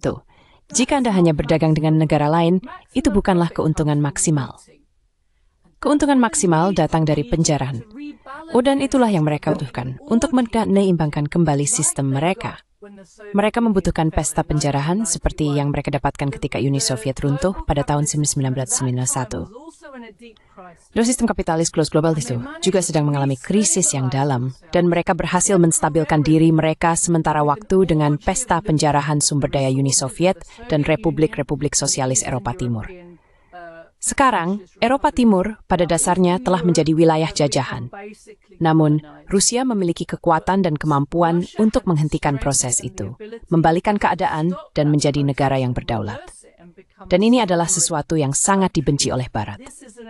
Tuh, jika Anda hanya berdagang dengan negara lain, itu bukanlah keuntungan maksimal. Keuntungan maksimal datang dari penjarahan. Dan itulah yang mereka butuhkan untuk menyeimbangkan kembali sistem mereka. Mereka membutuhkan pesta penjarahan seperti yang mereka dapatkan ketika Uni Soviet runtuh pada tahun 1991. Dan sistem kapitalis global itu juga sedang mengalami krisis yang dalam, dan mereka berhasil menstabilkan diri mereka sementara waktu dengan pesta penjarahan sumber daya Uni Soviet dan Republik-Republik Sosialis Eropa Timur. Sekarang, Eropa Timur pada dasarnya telah menjadi wilayah jajahan. Namun, Rusia memiliki kekuatan dan kemampuan untuk menghentikan proses itu, membalikan keadaan, dan menjadi negara yang berdaulat. Dan ini adalah sesuatu yang sangat dibenci oleh Barat.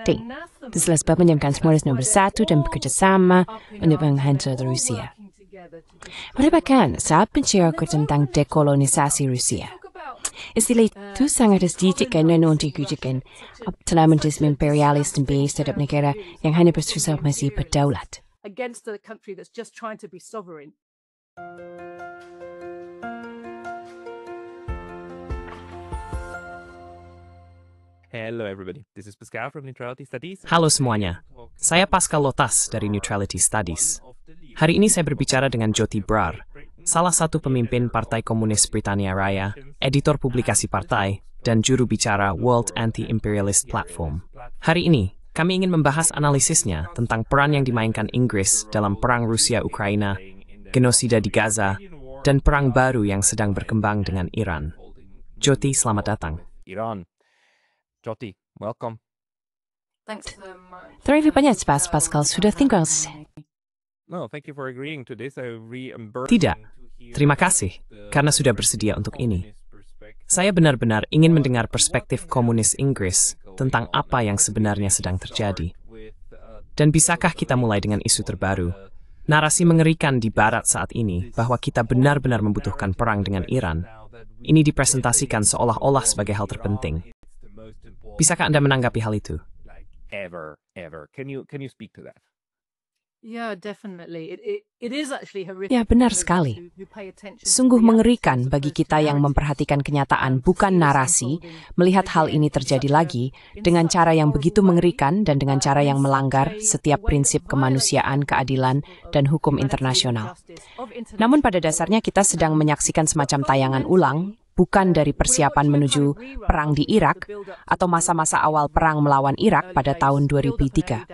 Itu sebab menjadikan semua nomor satu dan bekerja sama untuk menghancurkan Rusia. Merupakan saat bicara tentang dekolonisasi Rusia. Istilah itu sangat sedikit dan non-digunakan dalam imperialis dan bias terhadap negara yang hanya berusaha masih berdaulat. Hello everybody, this is Pascal from Neutrality Studies. Halo semuanya, saya Pascal Lotas dari Neutrality Studies. Hari ini saya berbicara dengan Jyoti Brar, salah satu pemimpin Partai Komunis Britania Raya, editor publikasi partai, dan juru bicara World Anti-Imperialist Platform. Hari ini, kami ingin membahas analisisnya tentang peran yang dimainkan Inggris dalam perang Rusia-Ukraina, genosida di Gaza, dan perang baru yang sedang berkembang dengan Iran. Jyoti, selamat datang. Iran. Jyoti, welcome. Terima kasih Pascal sudah tinggal. No, thank you for agreeing to this. Tidak, terima kasih karena sudah bersedia untuk ini. Saya benar-benar ingin mendengar perspektif komunis Inggris tentang apa yang sebenarnya sedang terjadi. Dan bisakah kita mulai dengan isu terbaru? Narasi mengerikan di Barat saat ini bahwa kita benar-benar membutuhkan perang dengan Iran. Ini dipresentasikan seolah-olah sebagai hal terpenting. Bisakah Anda menanggapi hal itu? Ever. Can you speak to that? Ya, benar sekali. Sungguh mengerikan bagi kita yang memperhatikan kenyataan, bukan narasi, melihat hal ini terjadi lagi dengan cara yang begitu mengerikan dan dengan cara yang melanggar setiap prinsip kemanusiaan, keadilan, dan hukum internasional. Namun pada dasarnya kita sedang menyaksikan semacam tayangan ulang, bukan dari persiapan menuju perang di Irak atau masa-masa awal perang melawan Irak pada tahun 2003.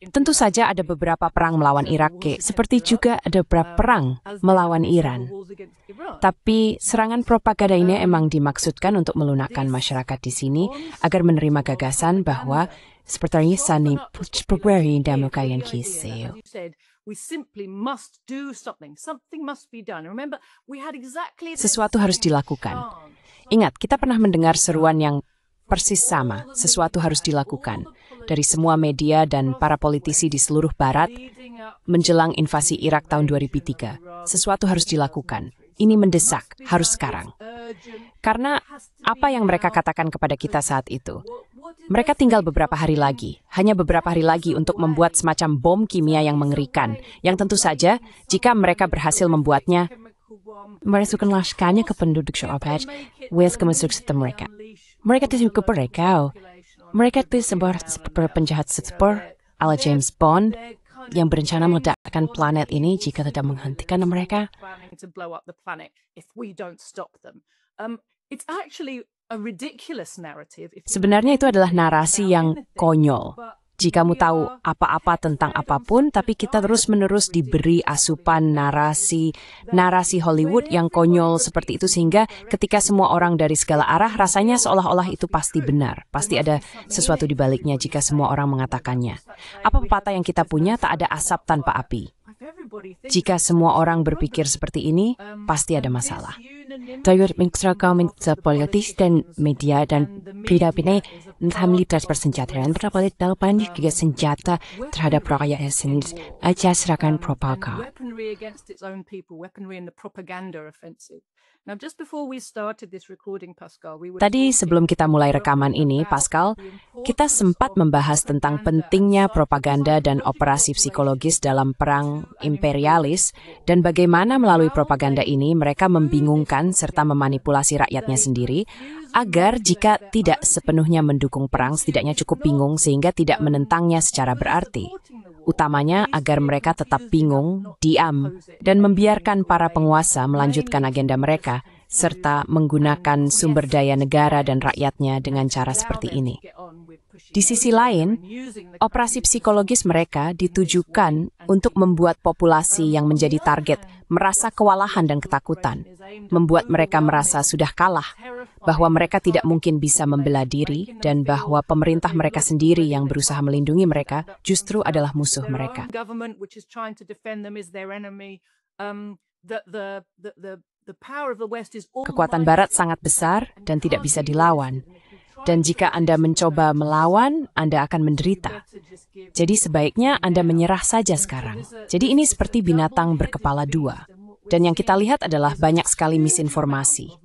Tentu saja ada beberapa perang melawan Irak, seperti juga ada beberapa perang melawan Iran. Tapi serangan propaganda ini emang dimaksudkan untuk melunakkan masyarakat di sini agar menerima gagasan bahwa sepertinya sani pemberi demokrasi kisah. Sesuatu harus dilakukan. Ingat, kita pernah mendengar seruan yang persis sama. Sesuatu harus dilakukan. Dari semua media dan para politisi di seluruh Barat menjelang invasi Irak tahun 2003. Sesuatu harus dilakukan. Ini mendesak, harus sekarang. Karena apa yang mereka katakan kepada kita saat itu? Mereka tinggal beberapa hari lagi, hanya beberapa hari lagi untuk membuat semacam bom kimia yang mengerikan, yang tentu saja jika mereka berhasil membuatnya, mereka akan melaskannya ke penduduk Syarabaj, ke masuk sistem mereka. Mereka tidak ke mereka. Mereka itu sebuah penjahat super ala James Bond yang berencana meledakkan planet ini jika tidak menghentikan mereka. Sebenarnya itu adalah narasi yang konyol. Jika kamu tahu apa-apa tentang apapun, tapi kita terus-menerus diberi asupan narasi Hollywood yang konyol seperti itu, sehingga ketika semua orang dari segala arah rasanya seolah-olah itu pasti benar. Pasti ada sesuatu di baliknya jika semua orang mengatakannya. Apa pepatah yang kita punya, tak ada asap tanpa api. Jika semua orang berpikir seperti ini, pasti ada masalah. Toyot menginstruksi politis dan media dan berita-berita tentang militer persenjataan berapa delapan giga senjata terhadap rakyat sendiri aja serangan propaganda. Tadi sebelum kita mulai rekaman ini, Pascal, kita sempat membahas tentang pentingnya propaganda dan operasi psikologis dalam perang imperialis dan bagaimana melalui propaganda ini mereka membingungkan serta memanipulasi rakyatnya sendiri agar jika tidak sepenuhnya mendukung perang setidaknya cukup bingung sehingga tidak menentangnya secara berarti. Utamanya agar mereka tetap bingung, diam, dan membiarkan para penguasa melanjutkan agenda mereka, serta menggunakan sumber daya negara dan rakyatnya dengan cara seperti ini. Di sisi lain, operasi psikologis mereka ditujukan untuk membuat populasi yang menjadi target merasa kewalahan dan ketakutan, membuat mereka merasa sudah kalah, bahwa mereka tidak mungkin bisa membela diri, dan bahwa pemerintah mereka sendiri yang berusaha melindungi mereka justru adalah musuh mereka. Kekuatan Barat sangat besar dan tidak bisa dilawan. Dan jika Anda mencoba melawan, Anda akan menderita. Jadi sebaiknya Anda menyerah saja sekarang. Jadi ini seperti binatang berkepala dua. Dan yang kita lihat adalah banyak sekali misinformasi.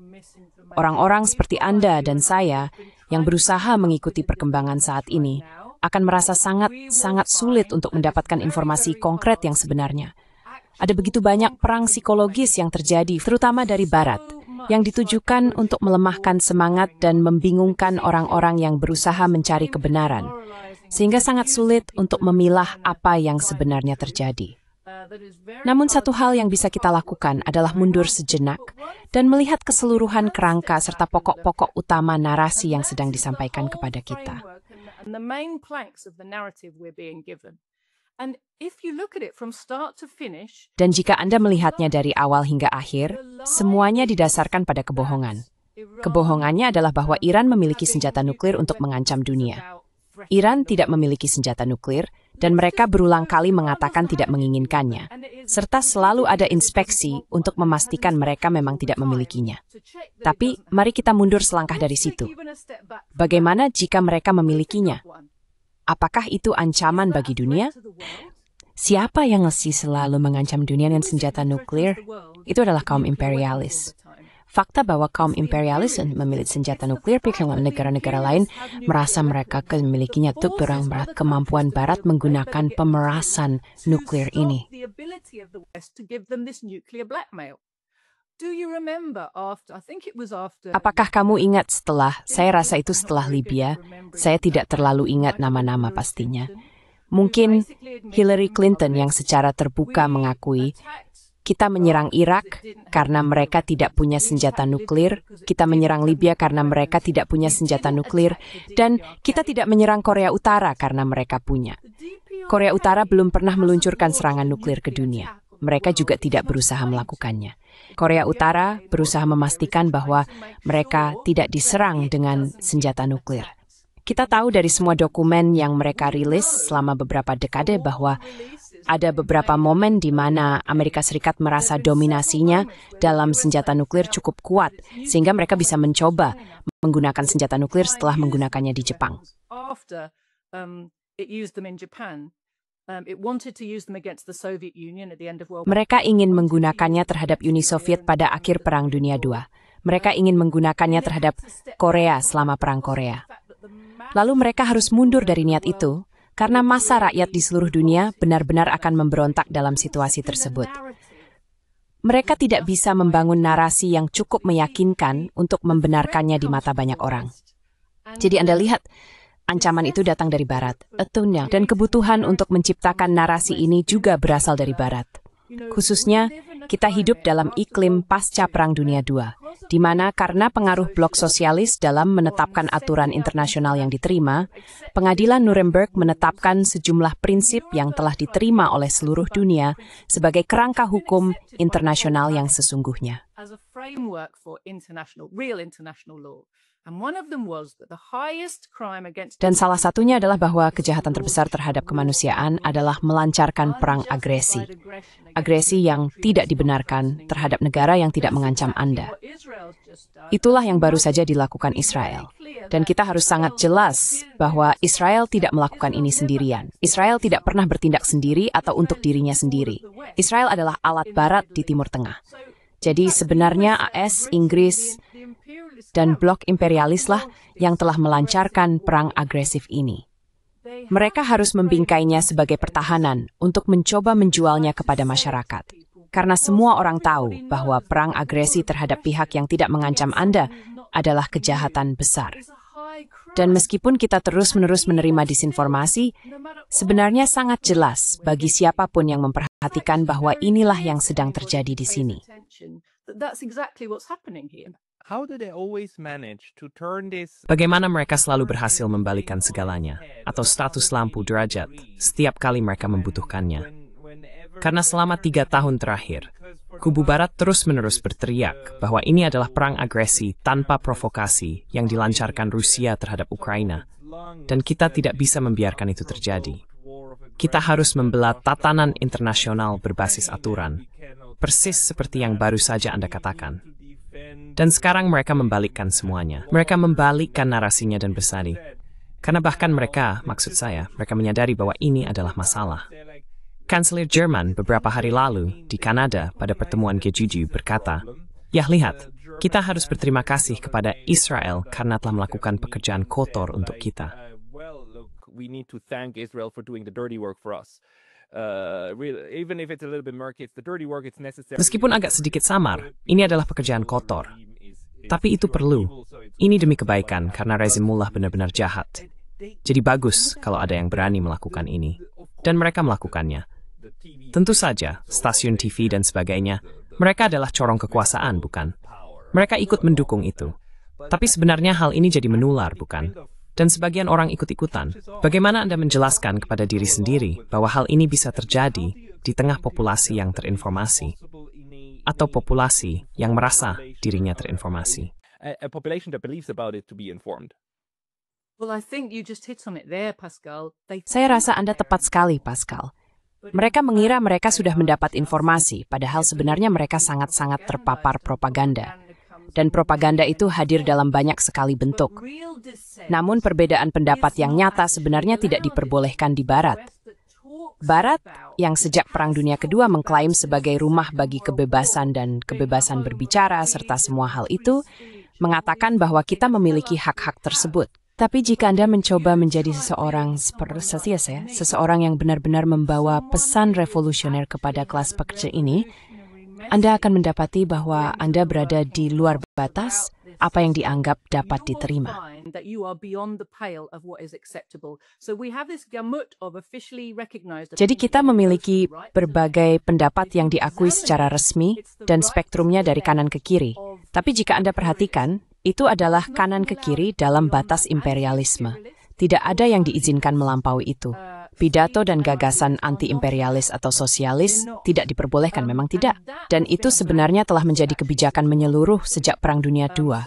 Orang-orang seperti Anda dan saya yang berusaha mengikuti perkembangan saat ini akan merasa sangat sulit untuk mendapatkan informasi konkret yang sebenarnya. Ada begitu banyak perang psikologis yang terjadi, terutama dari Barat, yang ditujukan untuk melemahkan semangat dan membingungkan orang-orang yang berusaha mencari kebenaran, sehingga sangat sulit untuk memilah apa yang sebenarnya terjadi. Namun satu hal yang bisa kita lakukan adalah mundur sejenak dan melihat keseluruhan kerangka serta pokok-pokok utama narasi yang sedang disampaikan kepada kita. Dan jika Anda melihatnya dari awal hingga akhir, semuanya didasarkan pada kebohongan. Kebohongannya adalah bahwa Iran memiliki senjata nuklir untuk mengancam dunia. Iran tidak memiliki senjata nuklir, dan mereka berulang kali mengatakan tidak menginginkannya, serta selalu ada inspeksi untuk memastikan mereka memang tidak memilikinya. Tapi, mari kita mundur selangkah dari situ. Bagaimana jika mereka memilikinya? Apakah itu ancaman bagi dunia? Siapa yang masih selalu mengancam dunia dengan senjata nuklir? Itu adalah kaum imperialis. Fakta bahwa kaum imperialis memiliki senjata nuklir, pihak negara-negara lain merasa mereka memilikinya itu kurang berat kemampuan Barat menggunakan pemerasan nuklir ini. Apakah kamu ingat saya rasa itu setelah Libya, saya tidak terlalu ingat nama-nama pastinya. Mungkin Hillary Clinton yang secara terbuka mengakui, kita menyerang Irak karena mereka tidak punya senjata nuklir, kita menyerang Libya karena mereka tidak punya senjata nuklir, dan kita tidak menyerang Korea Utara karena mereka punya. Korea Utara belum pernah meluncurkan serangan nuklir ke dunia. Mereka juga tidak berusaha melakukannya. Korea Utara berusaha memastikan bahwa mereka tidak diserang dengan senjata nuklir. Kita tahu dari semua dokumen yang mereka rilis selama beberapa dekade bahwa ada beberapa momen di mana Amerika Serikat merasa dominasinya dalam senjata nuklir cukup kuat, sehingga mereka bisa mencoba menggunakan senjata nuklir setelah menggunakannya di Jepang. Mereka ingin menggunakannya terhadap Uni Soviet pada akhir Perang Dunia II. Mereka ingin menggunakannya terhadap Korea selama Perang Korea. Lalu mereka harus mundur dari niat itu, karena massa rakyat di seluruh dunia benar-benar akan memberontak dalam situasi tersebut. Mereka tidak bisa membangun narasi yang cukup meyakinkan untuk membenarkannya di mata banyak orang. Jadi Anda lihat, ancaman itu datang dari Barat, dan kebutuhan untuk menciptakan narasi ini juga berasal dari Barat. Khususnya, kita hidup dalam iklim pasca Perang Dunia II, di mana karena pengaruh blok sosialis dalam menetapkan aturan internasional yang diterima, Pengadilan Nuremberg menetapkan sejumlah prinsip yang telah diterima oleh seluruh dunia sebagai kerangka hukum internasional yang sesungguhnya. Dan salah satunya adalah bahwa kejahatan terbesar terhadap kemanusiaan adalah melancarkan perang agresi. Agresi yang tidak dibenarkan terhadap negara yang tidak mengancam Anda. Itulah yang baru saja dilakukan Israel. Dan kita harus sangat jelas bahwa Israel tidak melakukan ini sendirian. Israel tidak pernah bertindak sendiri atau untuk dirinya sendiri. Israel adalah alat Barat di Timur Tengah. Jadi sebenarnya AS, Inggris, dan blok imperialislah yang telah melancarkan perang agresif ini. Mereka harus membingkainya sebagai pertahanan untuk mencoba menjualnya kepada masyarakat. Karena semua orang tahu bahwa perang agresi terhadap pihak yang tidak mengancam Anda adalah kejahatan besar. Dan meskipun kita terus-menerus menerima disinformasi, sebenarnya sangat jelas bagi siapapun yang memperhatikan bahwa inilah yang sedang terjadi di sini. Bagaimana mereka selalu berhasil membalikan segalanya, atau status lampu derajat, setiap kali mereka membutuhkannya? Karena selama 3 tahun terakhir, kubu Barat terus-menerus berteriak bahwa ini adalah perang agresi tanpa provokasi yang dilancarkan Rusia terhadap Ukraina, dan kita tidak bisa membiarkan itu terjadi. Kita harus membelah tatanan internasional berbasis aturan, persis seperti yang baru saja Anda katakan. Dan sekarang mereka membalikkan semuanya. Mereka membalikkan narasinya dan bersadi. Karena bahkan mereka, maksud saya, mereka menyadari bahwa ini adalah masalah. Kanselir Jerman beberapa hari lalu di Kanada pada pertemuan G7 berkata, "Ya lihat, kita harus berterima kasih kepada Israel karena telah melakukan pekerjaan kotor untuk kita." Meskipun agak sedikit samar, ini adalah pekerjaan kotor. Tapi itu perlu. Ini demi kebaikan karena rezim mullah benar-benar jahat. Jadi bagus kalau ada yang berani melakukan ini. Dan mereka melakukannya. Tentu saja, stasiun TV dan sebagainya, mereka adalah corong kekuasaan, bukan? Mereka ikut mendukung itu. Tapi sebenarnya hal ini jadi menular, bukan? Dan sebagian orang ikut-ikutan. Bagaimana Anda menjelaskan kepada diri sendiri bahwa hal ini bisa terjadi di tengah populasi yang terinformasi? Atau populasi yang merasa dirinya terinformasi? A population that believes about it to be informed. Saya rasa Anda tepat sekali, Pascal. Mereka mengira mereka sudah mendapat informasi, padahal sebenarnya mereka sangat-sangat terpapar propaganda. Dan propaganda itu hadir dalam banyak sekali bentuk. Namun perbedaan pendapat yang nyata sebenarnya tidak diperbolehkan di Barat. Barat, yang sejak Perang Dunia Kedua mengklaim sebagai rumah bagi kebebasan dan kebebasan berbicara serta semua hal itu, mengatakan bahwa kita memiliki hak-hak tersebut. Tapi jika Anda mencoba menjadi seseorang yang benar-benar membawa pesan revolusioner kepada kelas pekerja ini, Anda akan mendapati bahwa Anda berada di luar batas apa yang dianggap dapat diterima. Jadi kita memiliki berbagai pendapat yang diakui secara resmi dan spektrumnya dari kanan ke kiri. Tapi jika Anda perhatikan, itu adalah kanan ke kiri dalam batas imperialisme. Tidak ada yang diizinkan melampaui itu. Pidato dan gagasan anti-imperialis atau sosialis tidak diperbolehkan, memang tidak. Dan itu sebenarnya telah menjadi kebijakan menyeluruh sejak Perang Dunia II.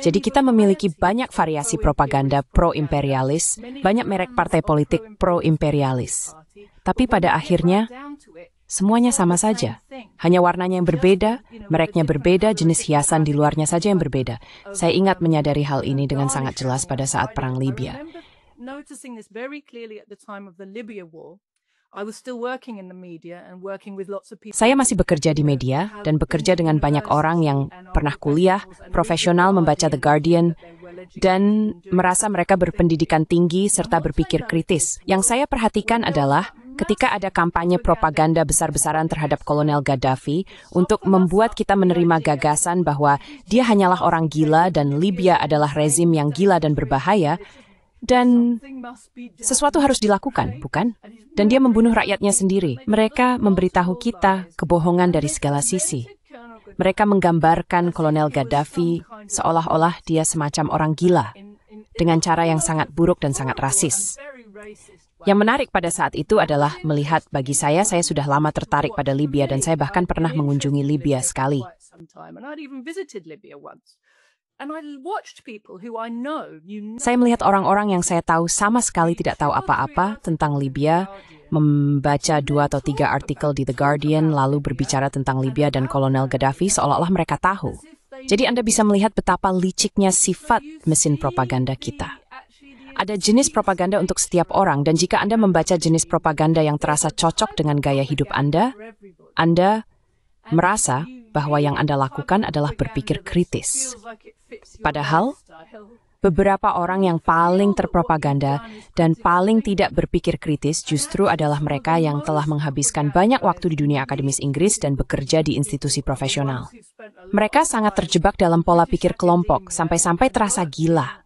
Jadi kita memiliki banyak variasi propaganda pro-imperialis, banyak merek partai politik pro-imperialis. Tapi pada akhirnya, semuanya sama saja. Hanya warnanya yang berbeda, mereknya berbeda, jenis hiasan di luarnya saja yang berbeda. Saya ingat menyadari hal ini dengan sangat jelas pada saat Perang Libya. Saya masih bekerja di media dan bekerja dengan banyak orang yang pernah kuliah, profesional membaca The Guardian, dan merasa mereka berpendidikan tinggi serta berpikir kritis. Yang saya perhatikan adalah ketika ada kampanye propaganda besar-besaran terhadap Kolonel Gaddafi untuk membuat kita menerima gagasan bahwa dia hanyalah orang gila dan Libya adalah rezim yang gila dan berbahaya, dan sesuatu harus dilakukan, bukan? Dan dia membunuh rakyatnya sendiri. Mereka memberitahu kita kebohongan dari segala sisi. Mereka menggambarkan Kolonel Gaddafi seolah-olah dia semacam orang gila, dengan cara yang sangat buruk dan sangat rasis. Yang menarik pada saat itu adalah melihat bagi saya sudah lama tertarik pada Libya dan saya bahkan pernah mengunjungi Libya sekali. Saya melihat orang-orang yang saya tahu sama sekali tidak tahu apa-apa tentang Libya, membaca 2 atau 3 artikel di The Guardian, lalu berbicara tentang Libya dan Kolonel Gaddafi seolah-olah mereka tahu. Jadi Anda bisa melihat betapa liciknya sifat mesin propaganda kita. Ada jenis propaganda untuk setiap orang, dan jika Anda membaca jenis propaganda yang terasa cocok dengan gaya hidup Anda merasa bahwa yang Anda lakukan adalah berpikir kritis. Padahal, beberapa orang yang paling terpropaganda dan paling tidak berpikir kritis justru adalah mereka yang telah menghabiskan banyak waktu di dunia akademis Inggris dan bekerja di institusi profesional. Mereka sangat terjebak dalam pola pikir kelompok, sampai-sampai terasa gila.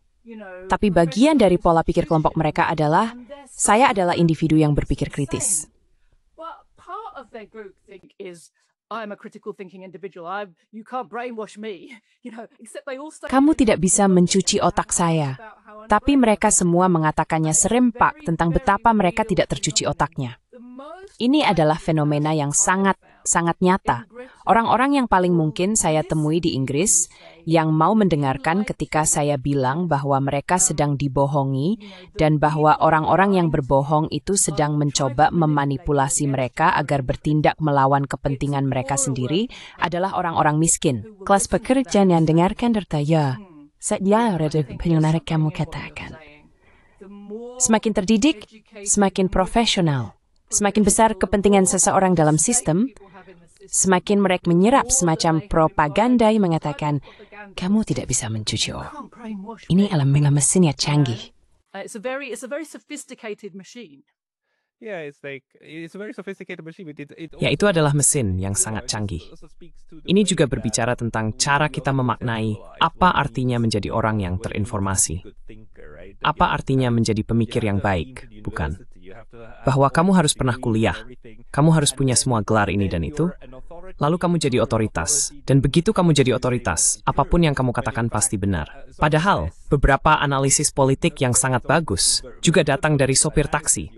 Tapi bagian dari pola pikir kelompok mereka adalah, saya adalah individu yang berpikir kritis. Kamu tidak bisa mencuci otak saya, tapi mereka semua mengatakannya serempak tentang betapa mereka tidak tercuci otaknya. Ini adalah fenomena yang sangat nyata. Orang-orang yang paling mungkin saya temui di Inggris yang mau mendengarkan ketika saya bilang bahwa mereka sedang dibohongi dan bahwa orang-orang yang berbohong itu sedang mencoba memanipulasi mereka agar bertindak melawan kepentingan mereka sendiri adalah orang-orang miskin. Kelas pekerja yang dengarkan tertanya, saya ada menarik kamu katakan. Semakin terdidik, semakin profesional. Semakin besar kepentingan seseorang dalam sistem, semakin mereka menyerap semacam propaganda yang mengatakan, kamu tidak bisa mencuci otak. Ini adalah mesin yang canggih. Ya, itu adalah mesin yang sangat canggih. Ini juga berbicara tentang cara kita memaknai apa artinya menjadi orang yang terinformasi. Apa artinya menjadi pemikir yang baik, bukan? Bahwa kamu harus pernah kuliah, kamu harus punya semua gelar ini dan itu, lalu kamu jadi otoritas. Dan begitu kamu jadi otoritas, apapun yang kamu katakan pasti benar. Padahal, beberapa analisis politik yang sangat bagus juga datang dari sopir taksi.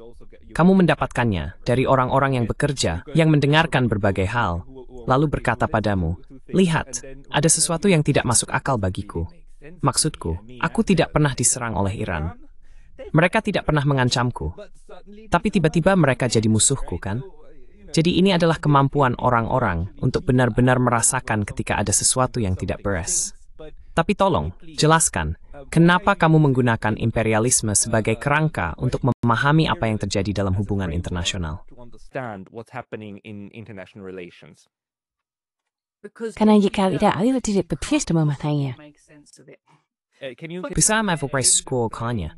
Kamu mendapatkannya dari orang-orang yang bekerja, yang mendengarkan berbagai hal, lalu berkata padamu, lihat, ada sesuatu yang tidak masuk akal bagiku. Maksudku, aku tidak pernah diserang oleh Iran. Mereka tidak pernah mengancamku. Tapi tiba-tiba mereka jadi musuhku, kan? Jadi ini adalah kemampuan orang-orang untuk benar-benar merasakan ketika ada sesuatu yang tidak beres. Tapi tolong, jelaskan, kenapa kamu menggunakan imperialisme sebagai kerangka untuk memahami apa yang terjadi dalam hubungan internasional? Karena jika tidak, aku tidak berpikir mematanya. Bisa memulai sekolahnya.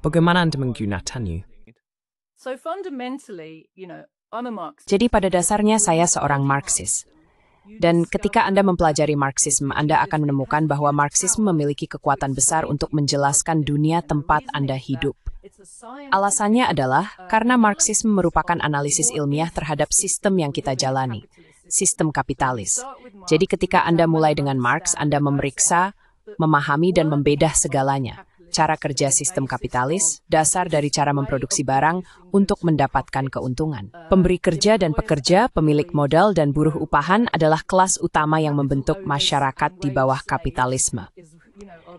Bagaimana Anda menggunakannya? Jadi pada dasarnya saya seorang Marxis. Dan ketika Anda mempelajari Marxisme, Anda akan menemukan bahwa Marxisme memiliki kekuatan besar untuk menjelaskan dunia tempat Anda hidup. Alasannya adalah karena Marxisme merupakan analisis ilmiah terhadap sistem yang kita jalani, sistem kapitalis. Jadi ketika Anda mulai dengan Marx, Anda memeriksa, memahami dan membedah segalanya. Cara kerja sistem kapitalis, dasar dari cara memproduksi barang untuk mendapatkan keuntungan. Pemberi kerja dan pekerja, pemilik modal dan buruh upahan adalah kelas utama yang membentuk masyarakat di bawah kapitalisme.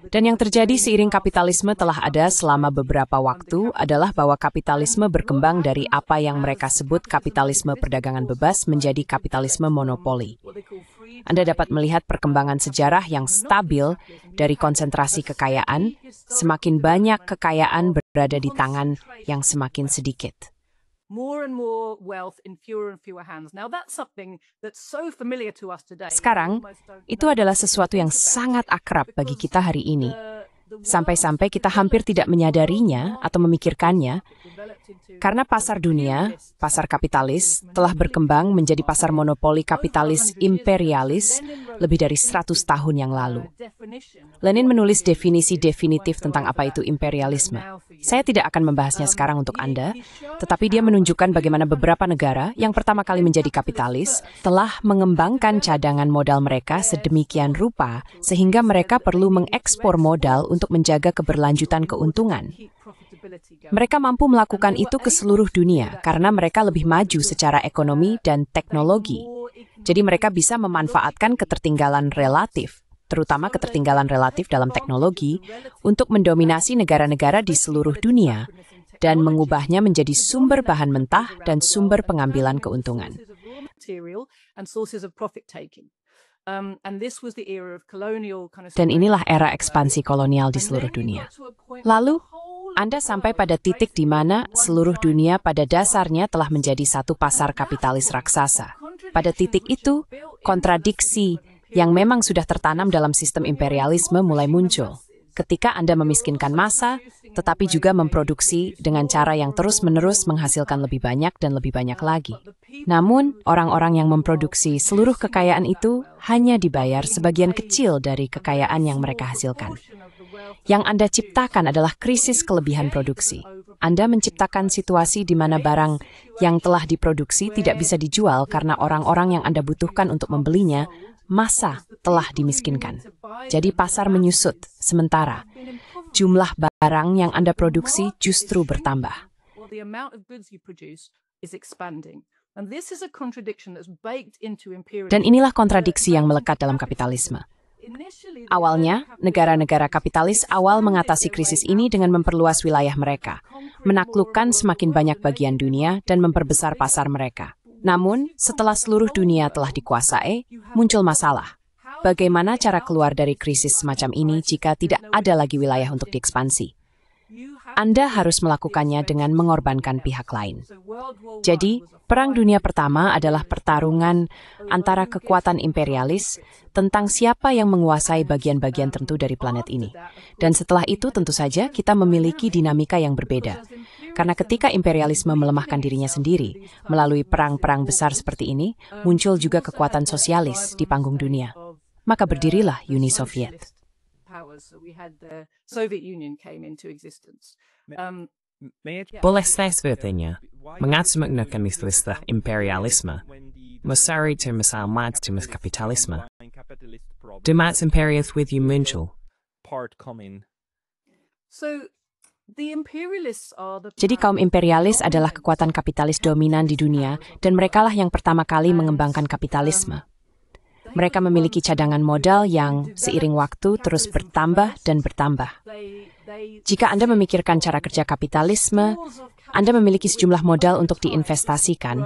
Dan yang terjadi seiring kapitalisme telah ada selama beberapa waktu adalah bahwa kapitalisme berkembang dari apa yang mereka sebut kapitalisme perdagangan bebas menjadi kapitalisme monopoli. Anda dapat melihat perkembangan sejarah yang stabil dari konsentrasi kekayaan, semakin banyak kekayaan berada di tangan yang semakin sedikit. Sekarang, itu adalah sesuatu yang sangat akrab bagi kita hari ini. Sampai-sampai kita hampir tidak menyadarinya atau memikirkannya, karena pasar dunia, pasar kapitalis, telah berkembang menjadi pasar monopoli kapitalis imperialis lebih dari 100 tahun yang lalu. Lenin menulis definisi definitif tentang apa itu imperialisme. Saya tidak akan membahasnya sekarang untuk Anda, tetapi dia menunjukkan bagaimana beberapa negara yang pertama kali menjadi kapitalis telah mengembangkan cadangan modal mereka sedemikian rupa sehingga mereka perlu mengekspor modal untuk menjaga keberlanjutan keuntungan. Mereka mampu melakukan itu ke seluruh dunia karena mereka lebih maju secara ekonomi dan teknologi. Jadi mereka bisa memanfaatkan ketertinggalan relatif. terutama ketertinggalan relatif dalam teknologi, untuk mendominasi negara-negara di seluruh dunia dan mengubahnya menjadi sumber bahan mentah dan sumber pengambilan keuntungan. Dan inilah era ekspansi kolonial di seluruh dunia. Lalu, Anda sampai pada titik di mana seluruh dunia pada dasarnya telah menjadi satu pasar kapitalis raksasa. Pada titik itu, kontradiksi yang memang sudah tertanam dalam sistem imperialisme mulai muncul. Ketika Anda memiskinkan massa, tetapi juga memproduksi dengan cara yang terus-menerus menghasilkan lebih banyak dan lebih banyak lagi. Namun, orang-orang yang memproduksi seluruh kekayaan itu hanya dibayar sebagian kecil dari kekayaan yang mereka hasilkan. Yang Anda ciptakan adalah krisis kelebihan produksi. Anda menciptakan situasi di mana barang yang telah diproduksi tidak bisa dijual karena orang-orang yang Anda butuhkan untuk membelinya, massa telah dimiskinkan. Jadi pasar menyusut, sementara jumlah barang yang Anda produksi justru bertambah. Dan inilah kontradiksi yang melekat dalam kapitalisme. Awalnya, negara-negara kapitalis awal mengatasi krisis ini dengan memperluas wilayah mereka, menaklukkan semakin banyak bagian dunia, dan memperbesar pasar mereka. Namun, setelah seluruh dunia telah dikuasai, muncul masalah. Bagaimana cara keluar dari krisis semacam ini jika tidak ada lagi wilayah untuk diekspansi? Anda harus melakukannya dengan mengorbankan pihak lain. Jadi, Perang Dunia Pertama adalah pertarungan antara kekuatan imperialis tentang siapa yang menguasai bagian-bagian tertentu dari planet ini. Dan setelah itu tentu saja kita memiliki dinamika yang berbeda. Karena ketika imperialisme melemahkan dirinya sendiri, melalui perang-perang besar seperti ini, muncul juga kekuatan sosialis di panggung dunia. Maka berdirilah Uni Soviet. Boleh saya bertanya, mengapa menggunakan istilah imperialisme? Mencari termasuk termas kapitalisme. Demat imperial with you muncul. Jadi kaum imperialis adalah kekuatan kapitalis dominan di dunia dan merekalah yang pertama kali mengembangkan kapitalisme. Mereka memiliki cadangan modal yang seiring waktu terus bertambah dan bertambah. Jika Anda memikirkan cara kerja kapitalisme, Anda memiliki sejumlah modal untuk diinvestasikan,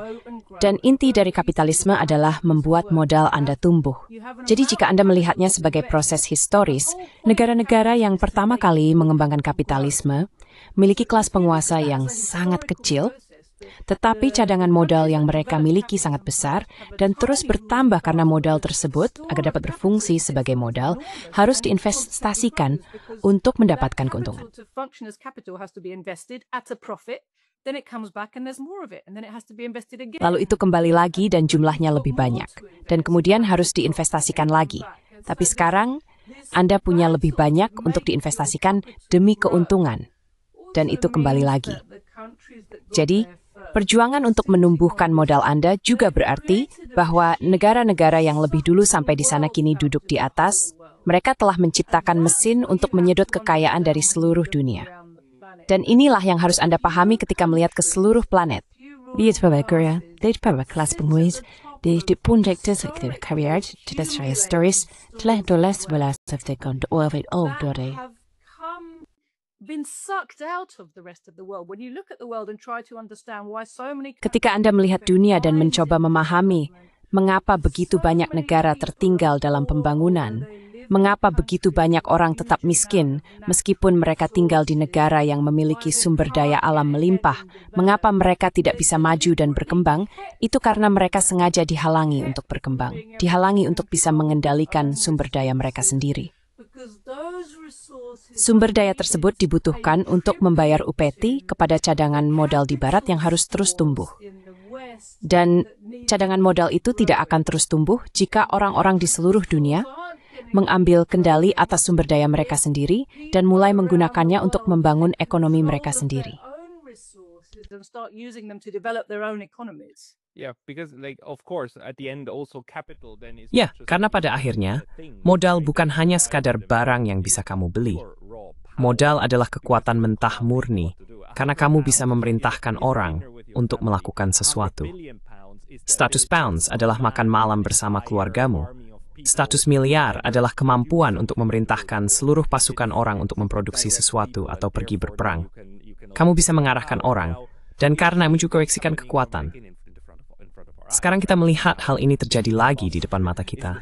dan inti dari kapitalisme adalah membuat modal Anda tumbuh. Jadi jika Anda melihatnya sebagai proses historis, negara-negara yang pertama kali mengembangkan kapitalisme memiliki kelas penguasa yang sangat kecil, tetapi cadangan modal yang mereka miliki sangat besar dan terus bertambah karena modal tersebut, agar dapat berfungsi sebagai modal, harus diinvestasikan untuk mendapatkan keuntungan. Lalu itu kembali lagi dan jumlahnya lebih banyak, dan kemudian harus diinvestasikan lagi. Tapi sekarang, Anda punya lebih banyak untuk diinvestasikan demi keuntungan, dan itu kembali lagi. Jadi, perjuangan untuk menumbuhkan modal Anda juga berarti bahwa negara-negara yang lebih dulu sampai di sana kini duduk di atas, mereka telah menciptakan mesin untuk menyedot kekayaan dari seluruh dunia. Dan inilah yang harus Anda pahami ketika melihat ke seluruh planet. Vi utvecklar det på klasspengvis, det projektet till karriär, till dess stories, till då läs väl efter kan då över då det. Ketika Anda melihat dunia dan mencoba memahami mengapa begitu banyak negara tertinggal dalam pembangunan, mengapa begitu banyak orang tetap miskin meskipun mereka tinggal di negara yang memiliki sumber daya alam melimpah, mengapa mereka tidak bisa maju dan berkembang, itu karena mereka sengaja dihalangi untuk berkembang, dihalangi untuk bisa mengendalikan sumber daya mereka sendiri. Sumber daya tersebut dibutuhkan untuk membayar upeti kepada cadangan modal di barat yang harus terus tumbuh. Dan cadangan modal itu tidak akan terus tumbuh jika orang-orang di seluruh dunia mengambil kendali atas sumber daya mereka sendiri dan mulai menggunakannya untuk membangun ekonomi mereka sendiri. Ya, karena pada akhirnya, modal bukan hanya sekadar barang yang bisa kamu beli. Modal adalah kekuatan mentah murni, karena kamu bisa memerintahkan orang untuk melakukan sesuatu. 100 pounds adalah makan malam bersama keluargamu. Status miliar adalah kemampuan untuk memerintahkan seluruh pasukan orang untuk memproduksi sesuatu atau pergi berperang. Kamu bisa mengarahkan orang, dan karena menjukoreksikan kekuatan. Sekarang kita melihat hal ini terjadi lagi di depan mata kita.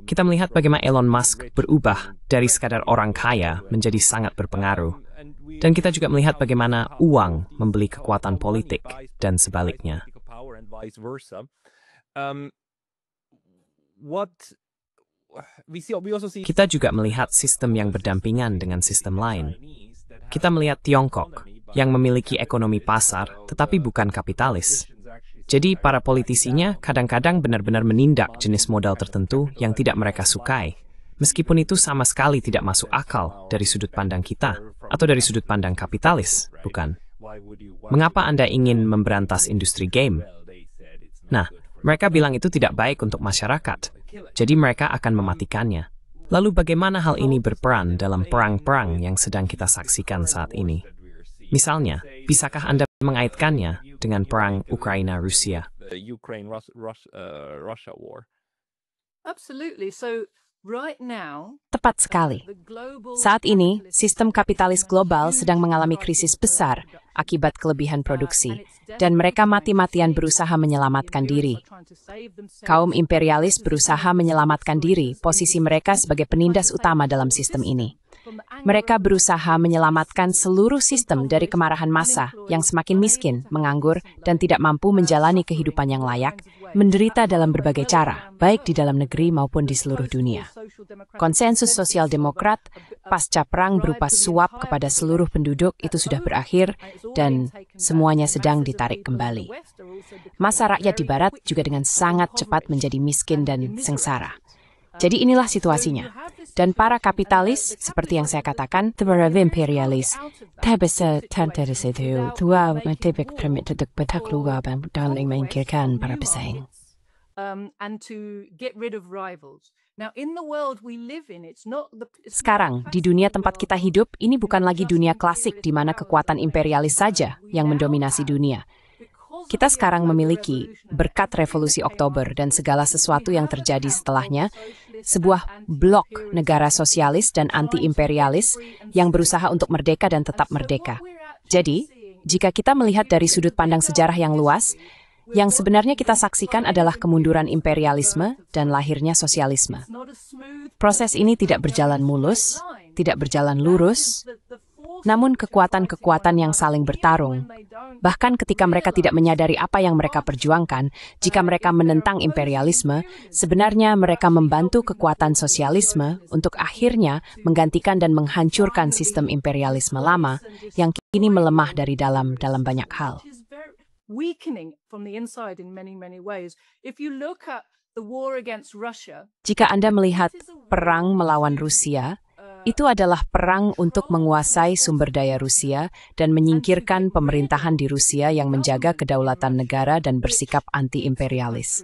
Kita melihat bagaimana Elon Musk berubah dari sekadar orang kaya menjadi sangat berpengaruh. Dan kita juga melihat bagaimana uang membeli kekuatan politik dan sebaliknya. Kita juga melihat sistem yang berdampingan dengan sistem lain. Kita melihat Tiongkok yang memiliki ekonomi pasar tetapi bukan kapitalis. Jadi para politisinya kadang-kadang benar-benar menindak jenis modal tertentu yang tidak mereka sukai, meskipun itu sama sekali tidak masuk akal dari sudut pandang kita, atau dari sudut pandang kapitalis, bukan? Mengapa Anda ingin memberantas industri game? Nah, mereka bilang itu tidak baik untuk masyarakat, jadi mereka akan mematikannya. Lalu bagaimana hal ini berperan dalam perang-perang yang sedang kita saksikan saat ini? Misalnya, bisakah Anda mengaitkannya dengan perang Ukraina-Rusia? Tepat sekali. Saat ini, sistem kapitalis global sedang mengalami krisis besar akibat kelebihan produksi, dan mereka mati-matian berusaha menyelamatkan diri. Kaum imperialis berusaha menyelamatkan diri, posisi mereka sebagai penindas utama dalam sistem ini. Mereka berusaha menyelamatkan seluruh sistem dari kemarahan massa yang semakin miskin, menganggur, dan tidak mampu menjalani kehidupan yang layak, menderita dalam berbagai cara, baik di dalam negeri maupun di seluruh dunia. Konsensus sosial demokrat pasca perang berupa suap kepada seluruh penduduk itu sudah berakhir dan semuanya sedang ditarik kembali. Massa rakyat di Barat juga dengan sangat cepat menjadi miskin dan sengsara. Jadi inilah situasinya. Dan para kapitalis, seperti yang saya katakan, Para imperialis, bisa tanpa itu, tua matibik permit untuk bertakluka dan menginginkan para pesaing. sekarang, di dunia tempat kita hidup, ini bukan lagi dunia klasik di mana kekuatan imperialis saja yang mendominasi dunia. Kita sekarang memiliki, berkat Revolusi Oktober dan segala sesuatu yang terjadi setelahnya, sebuah blok negara sosialis dan anti-imperialis yang berusaha untuk merdeka dan tetap merdeka. Jadi, jika kita melihat dari sudut pandang sejarah yang luas, yang sebenarnya kita saksikan adalah kemunduran imperialisme dan lahirnya sosialisme. Proses ini tidak berjalan mulus, tidak berjalan lurus, namun kekuatan-kekuatan yang saling bertarung. Bahkan ketika mereka tidak menyadari apa yang mereka perjuangkan, jika mereka menentang imperialisme, sebenarnya mereka membantu kekuatan sosialisme untuk akhirnya menggantikan dan menghancurkan sistem imperialisme lama yang kini melemah dari dalam banyak hal. Jika Anda melihat perang melawan Rusia, itu adalah perang untuk menguasai sumber daya Rusia dan menyingkirkan pemerintahan di Rusia yang menjaga kedaulatan negara dan bersikap anti-imperialis.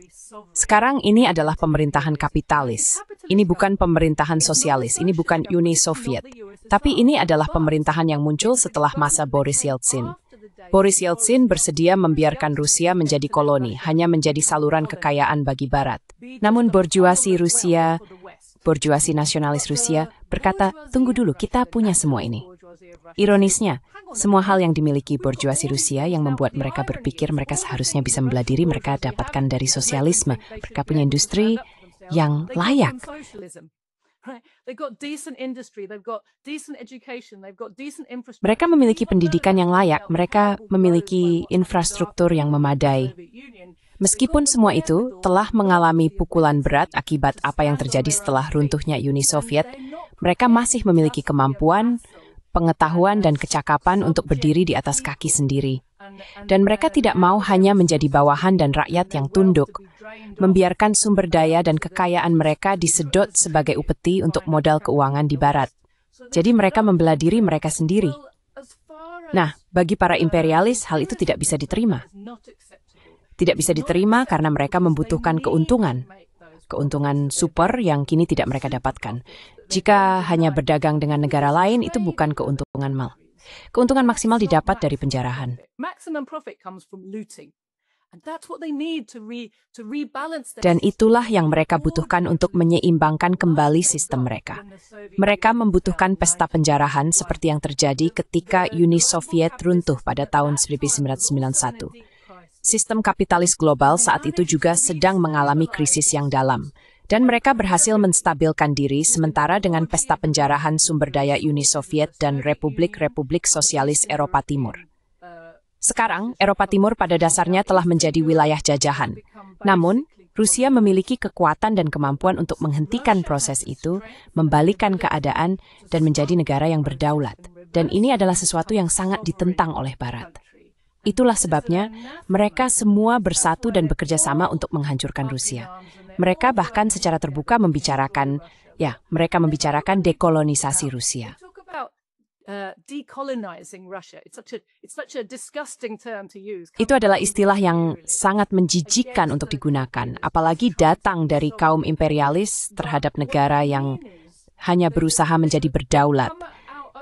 Sekarang ini adalah pemerintahan kapitalis. Ini bukan pemerintahan sosialis, ini bukan Uni Soviet. Tapi ini adalah pemerintahan yang muncul setelah masa Boris Yeltsin. Boris Yeltsin bersedia membiarkan Rusia menjadi koloni, hanya menjadi saluran kekayaan bagi Barat. Namun borjuasi nasionalis Rusia berkata, tunggu dulu, kita punya semua ini. Ironisnya, semua hal yang dimiliki borjuasi Rusia yang membuat mereka berpikir mereka seharusnya bisa membelah diri, mereka dapatkan dari sosialisme. Mereka punya industri yang layak. Mereka memiliki pendidikan yang layak, mereka memiliki infrastruktur yang memadai. Meskipun semua itu telah mengalami pukulan berat akibat apa yang terjadi setelah runtuhnya Uni Soviet, mereka masih memiliki kemampuan, pengetahuan, dan kecakapan untuk berdiri di atas kaki sendiri. Dan mereka tidak mau hanya menjadi bawahan dan rakyat yang tunduk, membiarkan sumber daya dan kekayaan mereka disedot sebagai upeti untuk modal keuangan di Barat. Jadi mereka membela diri mereka sendiri. Nah, bagi para imperialis, hal itu tidak bisa diterima. Tidak bisa diterima karena mereka membutuhkan keuntungan. Keuntungan super yang kini tidak mereka dapatkan. Jika hanya berdagang dengan negara lain, itu bukan keuntungan mal. Keuntungan maksimal didapat dari penjarahan. Dan itulah yang mereka butuhkan untuk menyeimbangkan kembali sistem mereka. Mereka membutuhkan pesta penjarahan seperti yang terjadi ketika Uni Soviet runtuh pada tahun 1991. Sistem kapitalis global saat itu juga sedang mengalami krisis yang dalam. Dan mereka berhasil menstabilkan diri sementara dengan pesta penjarahan sumber daya Uni Soviet dan Republik-Republik Sosialis Eropa Timur. Sekarang, Eropa Timur pada dasarnya telah menjadi wilayah jajahan. Namun, Rusia memiliki kekuatan dan kemampuan untuk menghentikan proses itu, membalikan keadaan, dan menjadi negara yang berdaulat. Dan ini adalah sesuatu yang sangat ditentang oleh Barat. Itulah sebabnya mereka semua bersatu dan bekerja sama untuk menghancurkan Rusia. Mereka bahkan secara terbuka membicarakan dekolonisasi Rusia. Itu adalah istilah yang sangat menjijikkan untuk digunakan, apalagi datang dari kaum imperialis terhadap negara yang hanya berusaha menjadi berdaulat.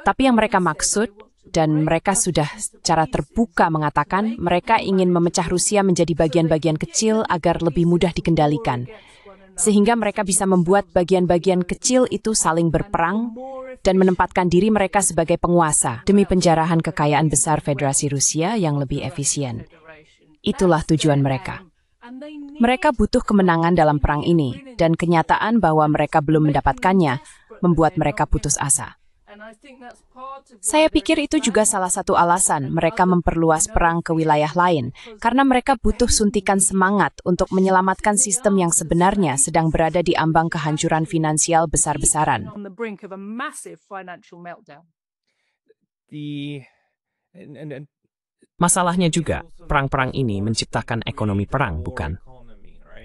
Tapi yang mereka maksud, dan mereka sudah secara terbuka mengatakan, mereka ingin memecah Rusia menjadi bagian-bagian kecil agar lebih mudah dikendalikan. Sehingga mereka bisa membuat bagian-bagian kecil itu saling berperang dan menempatkan diri mereka sebagai penguasa demi penjarahan kekayaan besar Federasi Rusia yang lebih efisien. Itulah tujuan mereka. Mereka butuh kemenangan dalam perang ini, dan kenyataan bahwa mereka belum mendapatkannya membuat mereka putus asa. Saya pikir itu juga salah satu alasan mereka memperluas perang ke wilayah lain, karena mereka butuh suntikan semangat untuk menyelamatkan sistem yang sebenarnya sedang berada di ambang kehancuran finansial besar-besaran. Masalahnya juga, perang-perang ini menciptakan ekonomi perang, bukan?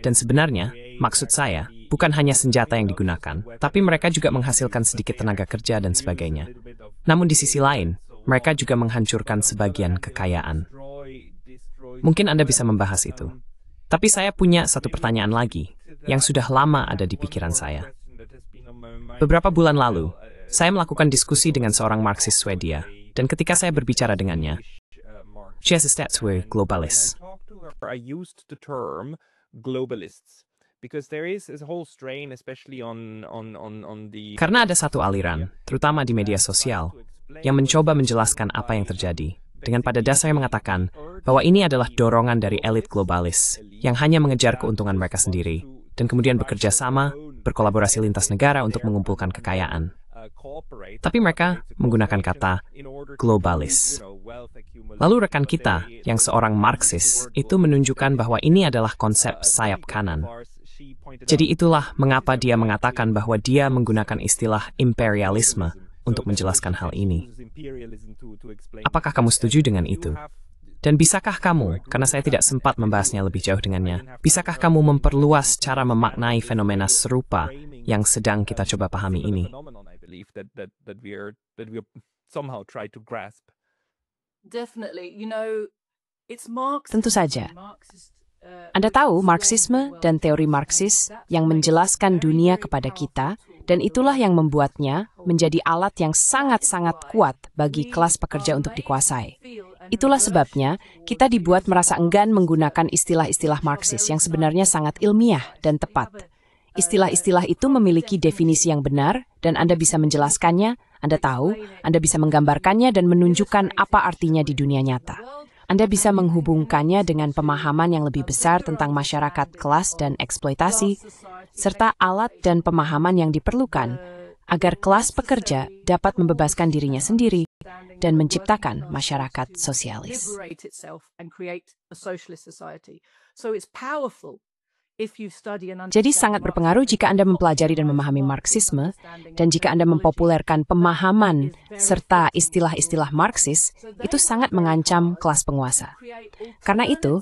Dan sebenarnya, maksud saya, bukan hanya senjata yang digunakan, tapi mereka juga menghasilkan sedikit tenaga kerja dan sebagainya. Namun di sisi lain, mereka juga menghancurkan sebagian kekayaan. Mungkin Anda bisa membahas itu. Tapi saya punya satu pertanyaan lagi, yang sudah lama ada di pikiran saya. Beberapa bulan lalu, saya melakukan diskusi dengan seorang Marxis Swedia, dan ketika saya berbicara dengannya, she has a stats were globalists. I used the term globalists because there is a whole strain, especially on the. Karena ada satu aliran, terutama di media sosial, yang mencoba menjelaskan apa yang terjadi, dengan pada dasarnya mengatakan bahwa ini adalah dorongan dari elit globalis yang hanya mengejar keuntungan mereka sendiri, dan kemudian bekerja sama, berkolaborasi lintas negara untuk mengumpulkan kekayaan. Tapi mereka menggunakan kata globalis. Lalu rekan kita, yang seorang Marxis, itu menunjukkan bahwa ini adalah konsep sayap kanan. Jadi itulah mengapa dia mengatakan bahwa dia menggunakan istilah imperialisme untuk menjelaskan hal ini. Apakah kamu setuju dengan itu? Dan bisakah kamu, karena saya tidak sempat membahasnya lebih jauh dengannya, bisakah kamu memperluas cara memaknai fenomena serupa yang sedang kita coba pahami ini? Tentu saja. Anda tahu Marxisme dan teori Marxis yang menjelaskan dunia kepada kita, dan itulah yang membuatnya menjadi alat yang sangat-sangat kuat bagi kelas pekerja untuk dikuasai. Itulah sebabnya kita dibuat merasa enggan menggunakan istilah-istilah Marxis yang sebenarnya sangat ilmiah dan tepat. Istilah-istilah itu memiliki definisi yang benar, dan Anda bisa menjelaskannya, Anda tahu, Anda bisa menggambarkannya dan menunjukkan apa artinya di dunia nyata. Anda bisa menghubungkannya dengan pemahaman yang lebih besar tentang masyarakat kelas dan eksploitasi, serta alat dan pemahaman yang diperlukan agar kelas pekerja dapat membebaskan dirinya sendiri dan menciptakan masyarakat sosialis. Jadi sangat berpengaruh jika Anda mempelajari dan memahami Marxisme, dan jika Anda mempopulerkan pemahaman serta istilah-istilah Marxis, itu sangat mengancam kelas penguasa. Karena itu,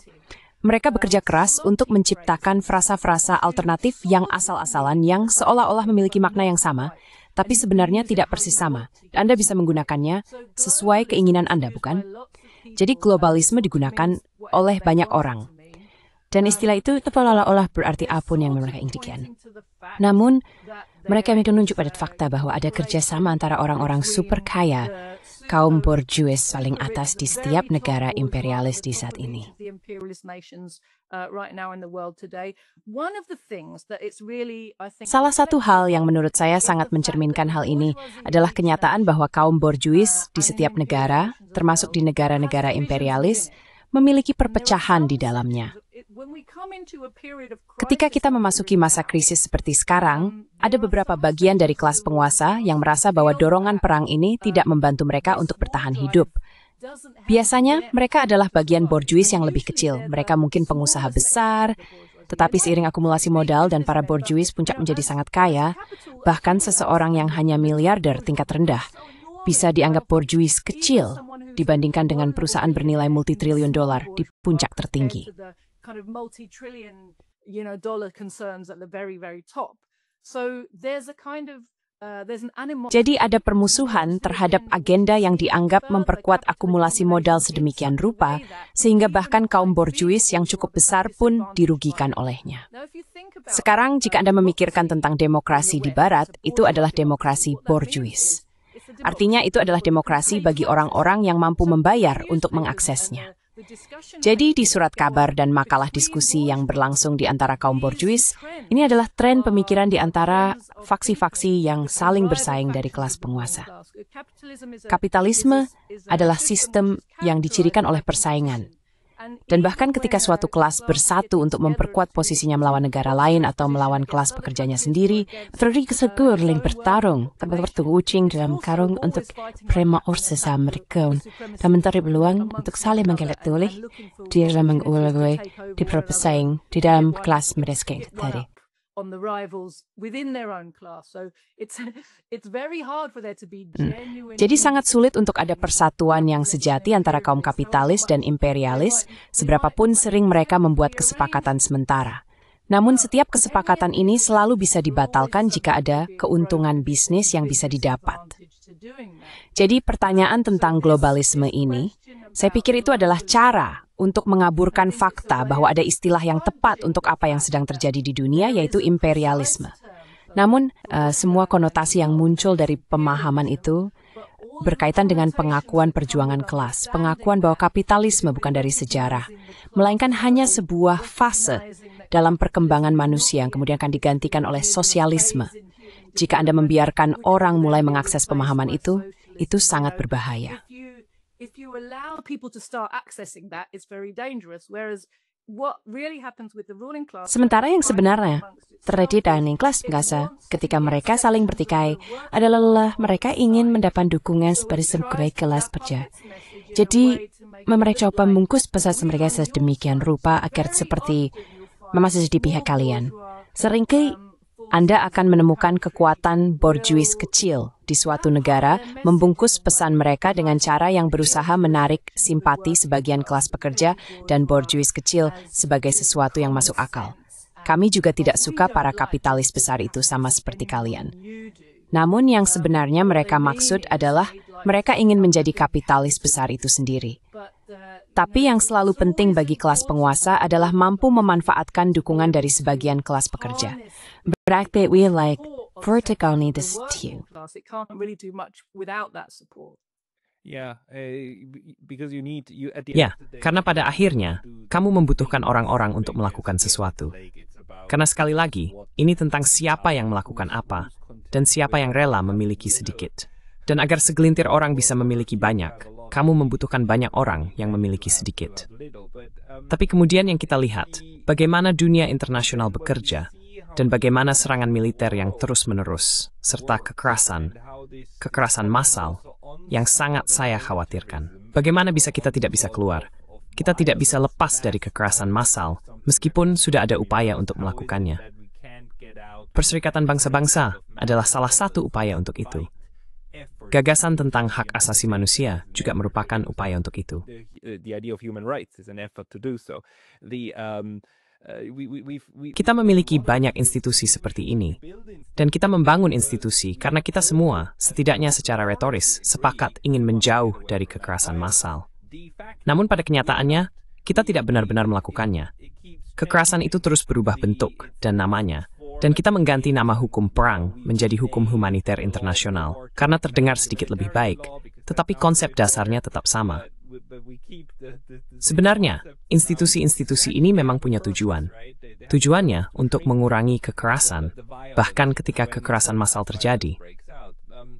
mereka bekerja keras untuk menciptakan frasa-frasa alternatif yang asal-asalan yang seolah-olah memiliki makna yang sama, tapi sebenarnya tidak persis sama. Anda bisa menggunakannya sesuai keinginan Anda, bukan? Jadi globalisme digunakan oleh banyak orang. Dan istilah itu seolah-olah berarti apapun yang mereka inginkan. Namun, mereka menunjuk pada fakta bahwa ada kerjasama antara orang-orang super kaya kaum borjuis paling atas di setiap negara imperialis di saat ini. Salah satu hal yang menurut saya sangat mencerminkan hal ini adalah kenyataan bahwa kaum borjuis di setiap negara, termasuk di negara-negara imperialis, memiliki perpecahan di dalamnya. Ketika kita memasuki masa krisis seperti sekarang, ada beberapa bagian dari kelas penguasa yang merasa bahwa dorongan perang ini tidak membantu mereka untuk bertahan hidup. Biasanya, mereka adalah bagian borjuis yang lebih kecil. Mereka mungkin pengusaha besar, tetapi seiring akumulasi modal dan para borjuis puncak menjadi sangat kaya, bahkan seseorang yang hanya miliarder tingkat rendah bisa dianggap borjuis kecil dibandingkan dengan perusahaan bernilai multitriliun dolar di puncak tertinggi. Jadi ada permusuhan terhadap agenda yang dianggap memperkuat akumulasi modal sedemikian rupa, sehingga bahkan kaum borjuis yang cukup besar pun dirugikan olehnya. Sekarang jika Anda memikirkan tentang demokrasi di Barat, itu adalah demokrasi borjuis. Artinya itu adalah demokrasi bagi orang-orang yang mampu membayar untuk mengaksesnya. Jadi di surat kabar dan makalah diskusi yang berlangsung di antara kaum borjuis, ini adalah tren pemikiran di antara faksi-faksi yang saling bersaing dari kelas penguasa. Kapitalisme adalah sistem yang dicirikan oleh persaingan. Dan bahkan ketika suatu kelas bersatu untuk memperkuat posisinya melawan negara lain atau melawan kelas pekerjanya sendiri, saling bertarung, berkucing dalam karung untuk prema sesama mereka dan mencari peluang untuk saling menggelet tulih di dalam mengulangi di bersaing di dalam kelas mereka tadi. Jadi sangat sulit untuk ada persatuan yang sejati antara kaum kapitalis dan imperialis, seberapapun sering mereka membuat kesepakatan sementara. Namun setiap kesepakatan ini selalu bisa dibatalkan jika ada keuntungan bisnis yang bisa didapat. Jadi pertanyaan tentang globalisme ini, saya pikir itu adalah cara untuk mengaburkan fakta bahwa ada istilah yang tepat untuk apa yang sedang terjadi di dunia, yaitu imperialisme. Namun, semua konotasi yang muncul dari pemahaman itu berkaitan dengan pengakuan perjuangan kelas, pengakuan bahwa kapitalisme bukan dari sejarah, melainkan hanya sebuah fase dalam perkembangan manusia yang kemudian akan digantikan oleh sosialisme. Jika Anda membiarkan orang mulai mengakses pemahaman itu sangat berbahaya. If you allow people to start accessing that, it's very dangerous. Whereas what really happens with the ruling class. Sementara yang sebenarnya terjadi di kelas penguasa ketika mereka saling bertikai adalah mereka ingin mendapat dukungan sebagai kelas pekerja. Jadi mereka coba membungkus pesan mereka sedemikian rupa agar seperti masih di pihak kalian. Seringkali Anda akan menemukan kekuatan borjuis kecil di suatu negara membungkus pesan mereka dengan cara yang berusaha menarik simpati sebagian kelas pekerja dan borjuis kecil sebagai sesuatu yang masuk akal. Kami juga tidak suka para kapitalis besar itu sama seperti kalian. Namun yang sebenarnya mereka maksud adalah mereka ingin menjadi kapitalis besar itu sendiri. Tapi yang selalu penting bagi kelas penguasa adalah mampu memanfaatkan dukungan dari sebagian kelas pekerja. Berarti we like vertically this too. Ya, karena pada akhirnya kamu membutuhkan orang-orang untuk melakukan sesuatu. Karena sekali lagi, ini tentang siapa yang melakukan apa dan siapa yang rela memiliki sedikit. Dan agar segelintir orang bisa memiliki banyak, kamu membutuhkan banyak orang yang memiliki sedikit. Tapi kemudian yang kita lihat, bagaimana dunia internasional bekerja, dan bagaimana serangan militer yang terus-menerus, serta kekerasan massal yang sangat saya khawatirkan. Bagaimana bisa kita tidak bisa keluar? Kita tidak bisa lepas dari kekerasan massal, meskipun sudah ada upaya untuk melakukannya. Perserikatan bangsa-bangsa adalah salah satu upaya untuk itu. Gagasan tentang hak asasi manusia juga merupakan upaya untuk itu. Kita memiliki banyak institusi seperti ini, dan kita membangun institusi karena kita semua, setidaknya secara retoris, sepakat ingin menjauh dari kekerasan massal. Namun pada kenyataannya, kita tidak benar-benar melakukannya. Kekerasan itu terus berubah bentuk dan namanya, dan kita mengganti nama hukum perang menjadi hukum humaniter internasional karena terdengar sedikit lebih baik, tetapi konsep dasarnya tetap sama. Sebenarnya, institusi-institusi ini memang punya tujuan. Tujuannya untuk mengurangi kekerasan, bahkan ketika kekerasan massal terjadi.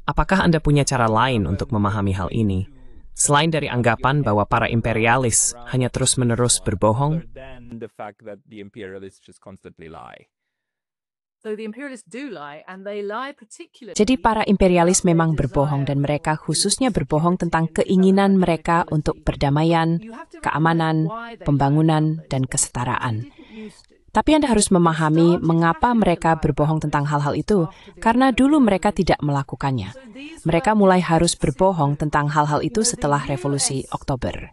Apakah Anda punya cara lain untuk memahami hal ini, selain dari anggapan bahwa para imperialis hanya terus-menerus berbohong? Jadi para imperialis memang berbohong dan mereka khususnya berbohong tentang keinginan mereka untuk perdamaian, keamanan, pembangunan, dan kesetaraan. Tapi Anda harus memahami mengapa mereka berbohong tentang hal-hal itu, karena dulu mereka tidak melakukannya. Mereka mulai harus berbohong tentang hal-hal itu setelah Revolusi Oktober.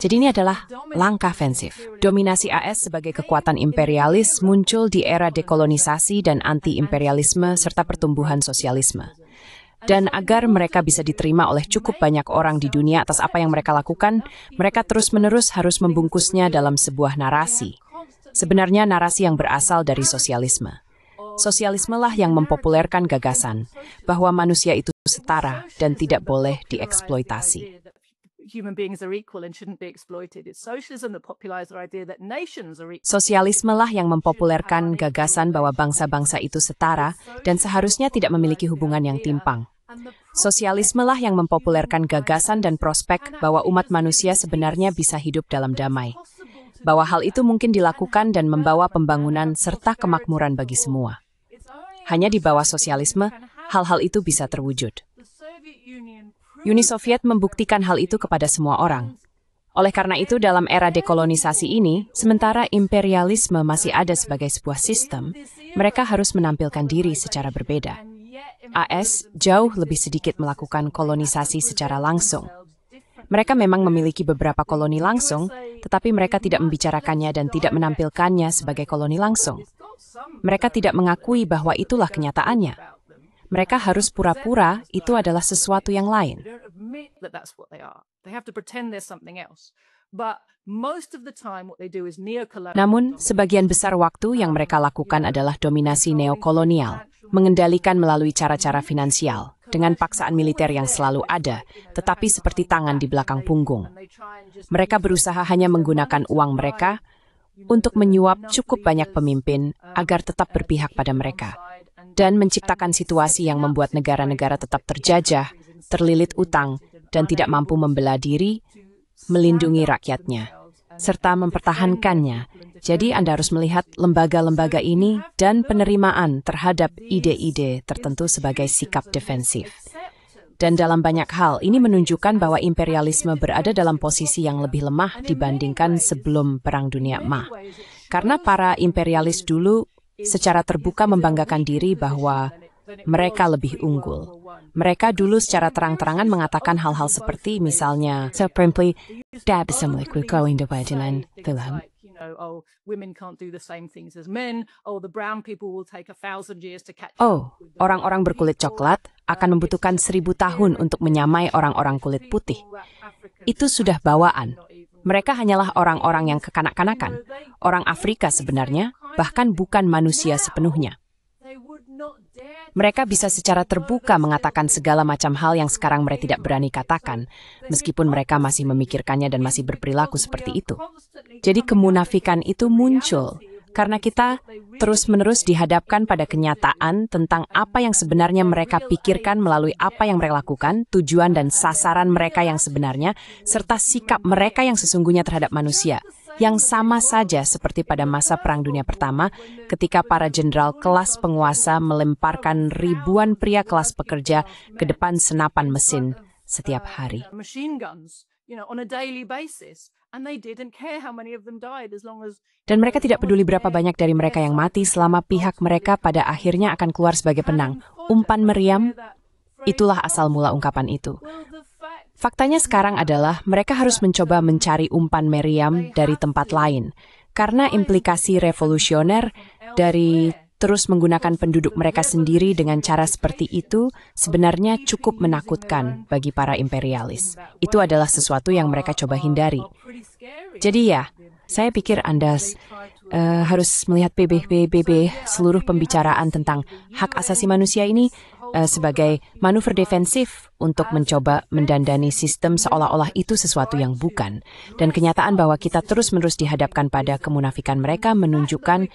Jadi ini adalah langkah ofensif. Dominasi AS sebagai kekuatan imperialis muncul di era dekolonisasi dan anti-imperialisme serta pertumbuhan sosialisme. Dan agar mereka bisa diterima oleh cukup banyak orang di dunia atas apa yang mereka lakukan, mereka terus-menerus harus membungkusnya dalam sebuah narasi. Sebenarnya narasi yang berasal dari sosialisme. Sosialisme lah yang mempopulerkan gagasan bahwa manusia itu setara dan tidak boleh dieksploitasi. Sosialisme lah yang mempopulerkan gagasan bahwa bangsa-bangsa itu setara dan seharusnya tidak memiliki hubungan yang timpang. Sosialisme lah yang mempopulerkan gagasan dan prospek bahwa umat manusia sebenarnya bisa hidup dalam damai. Bahwa hal itu mungkin dilakukan dan membawa pembangunan serta kemakmuran bagi semua. Hanya di bawah sosialisme, hal-hal itu bisa terwujud. Uni Soviet membuktikan hal itu kepada semua orang. Oleh karena itu, dalam era dekolonisasi ini, sementara imperialisme masih ada sebagai sebuah sistem, mereka harus menampilkan diri secara berbeda. AS jauh lebih sedikit melakukan kolonisasi secara langsung. Mereka memang memiliki beberapa koloni langsung, tetapi mereka tidak membicarakannya dan tidak menampilkannya sebagai koloni langsung. Mereka tidak mengakui bahwa itulah kenyataannya. Mereka harus pura-pura itu adalah sesuatu yang lain. Namun, sebagian besar waktu yang mereka lakukan adalah dominasi neokolonial, mengendalikan melalui cara-cara finansial, dengan paksaan militer yang selalu ada, tetapi seperti tangan di belakang punggung. Mereka berusaha hanya menggunakan uang mereka untuk menyuap cukup banyak pemimpin agar tetap berpihak pada mereka, dan menciptakan situasi yang membuat negara-negara tetap terjajah, terlilit utang, dan tidak mampu membela diri, melindungi rakyatnya, serta mempertahankannya. Jadi Anda harus melihat lembaga-lembaga ini dan penerimaan terhadap ide-ide tertentu sebagai sikap defensif. Dan dalam banyak hal, ini menunjukkan bahwa imperialisme berada dalam posisi yang lebih lemah dibandingkan sebelum Perang Dunia Emas. Karena para imperialis dulu secara terbuka membanggakan diri bahwa mereka lebih unggul. Mereka dulu secara terang-terangan mengatakan hal-hal seperti misalnya, orang-orang berkulit coklat akan membutuhkan 1000 tahun untuk menyamai orang-orang kulit putih. Itu sudah bawaan. Mereka hanyalah orang-orang yang kekanak-kanakan. Orang Afrika sebenarnya, bahkan bukan manusia sepenuhnya. Mereka bisa secara terbuka mengatakan segala macam hal yang sekarang mereka tidak berani katakan, meskipun mereka masih memikirkannya dan masih berperilaku seperti itu. Jadi kemunafikan itu muncul karena kita terus-menerus dihadapkan pada kenyataan tentang apa yang sebenarnya mereka pikirkan melalui apa yang mereka lakukan, tujuan dan sasaran mereka yang sebenarnya, serta sikap mereka yang sesungguhnya terhadap manusia. Yang sama saja seperti pada masa Perang Dunia Pertama ketika para jenderal kelas penguasa melemparkan ribuan pria kelas pekerja ke depan senapan mesin setiap hari. Dan mereka tidak peduli berapa banyak dari mereka yang mati selama pihak mereka pada akhirnya akan keluar sebagai penang. Umpan meriam, itulah asal mula ungkapan itu. Faktanya sekarang adalah mereka harus mencoba mencari umpan meriam dari tempat lain, karena implikasi revolusioner dari terus menggunakan penduduk mereka sendiri dengan cara seperti itu sebenarnya cukup menakutkan bagi para imperialis. Itu adalah sesuatu yang mereka coba hindari. Jadi ya, saya pikir Anda harus melihat PBB seluruh pembicaraan tentang hak asasi manusia ini sebagai manuver defensif untuk mencoba mendandani sistem seolah-olah itu sesuatu yang bukan. Dan kenyataan bahwa kita terus-menerus dihadapkan pada kemunafikan mereka menunjukkan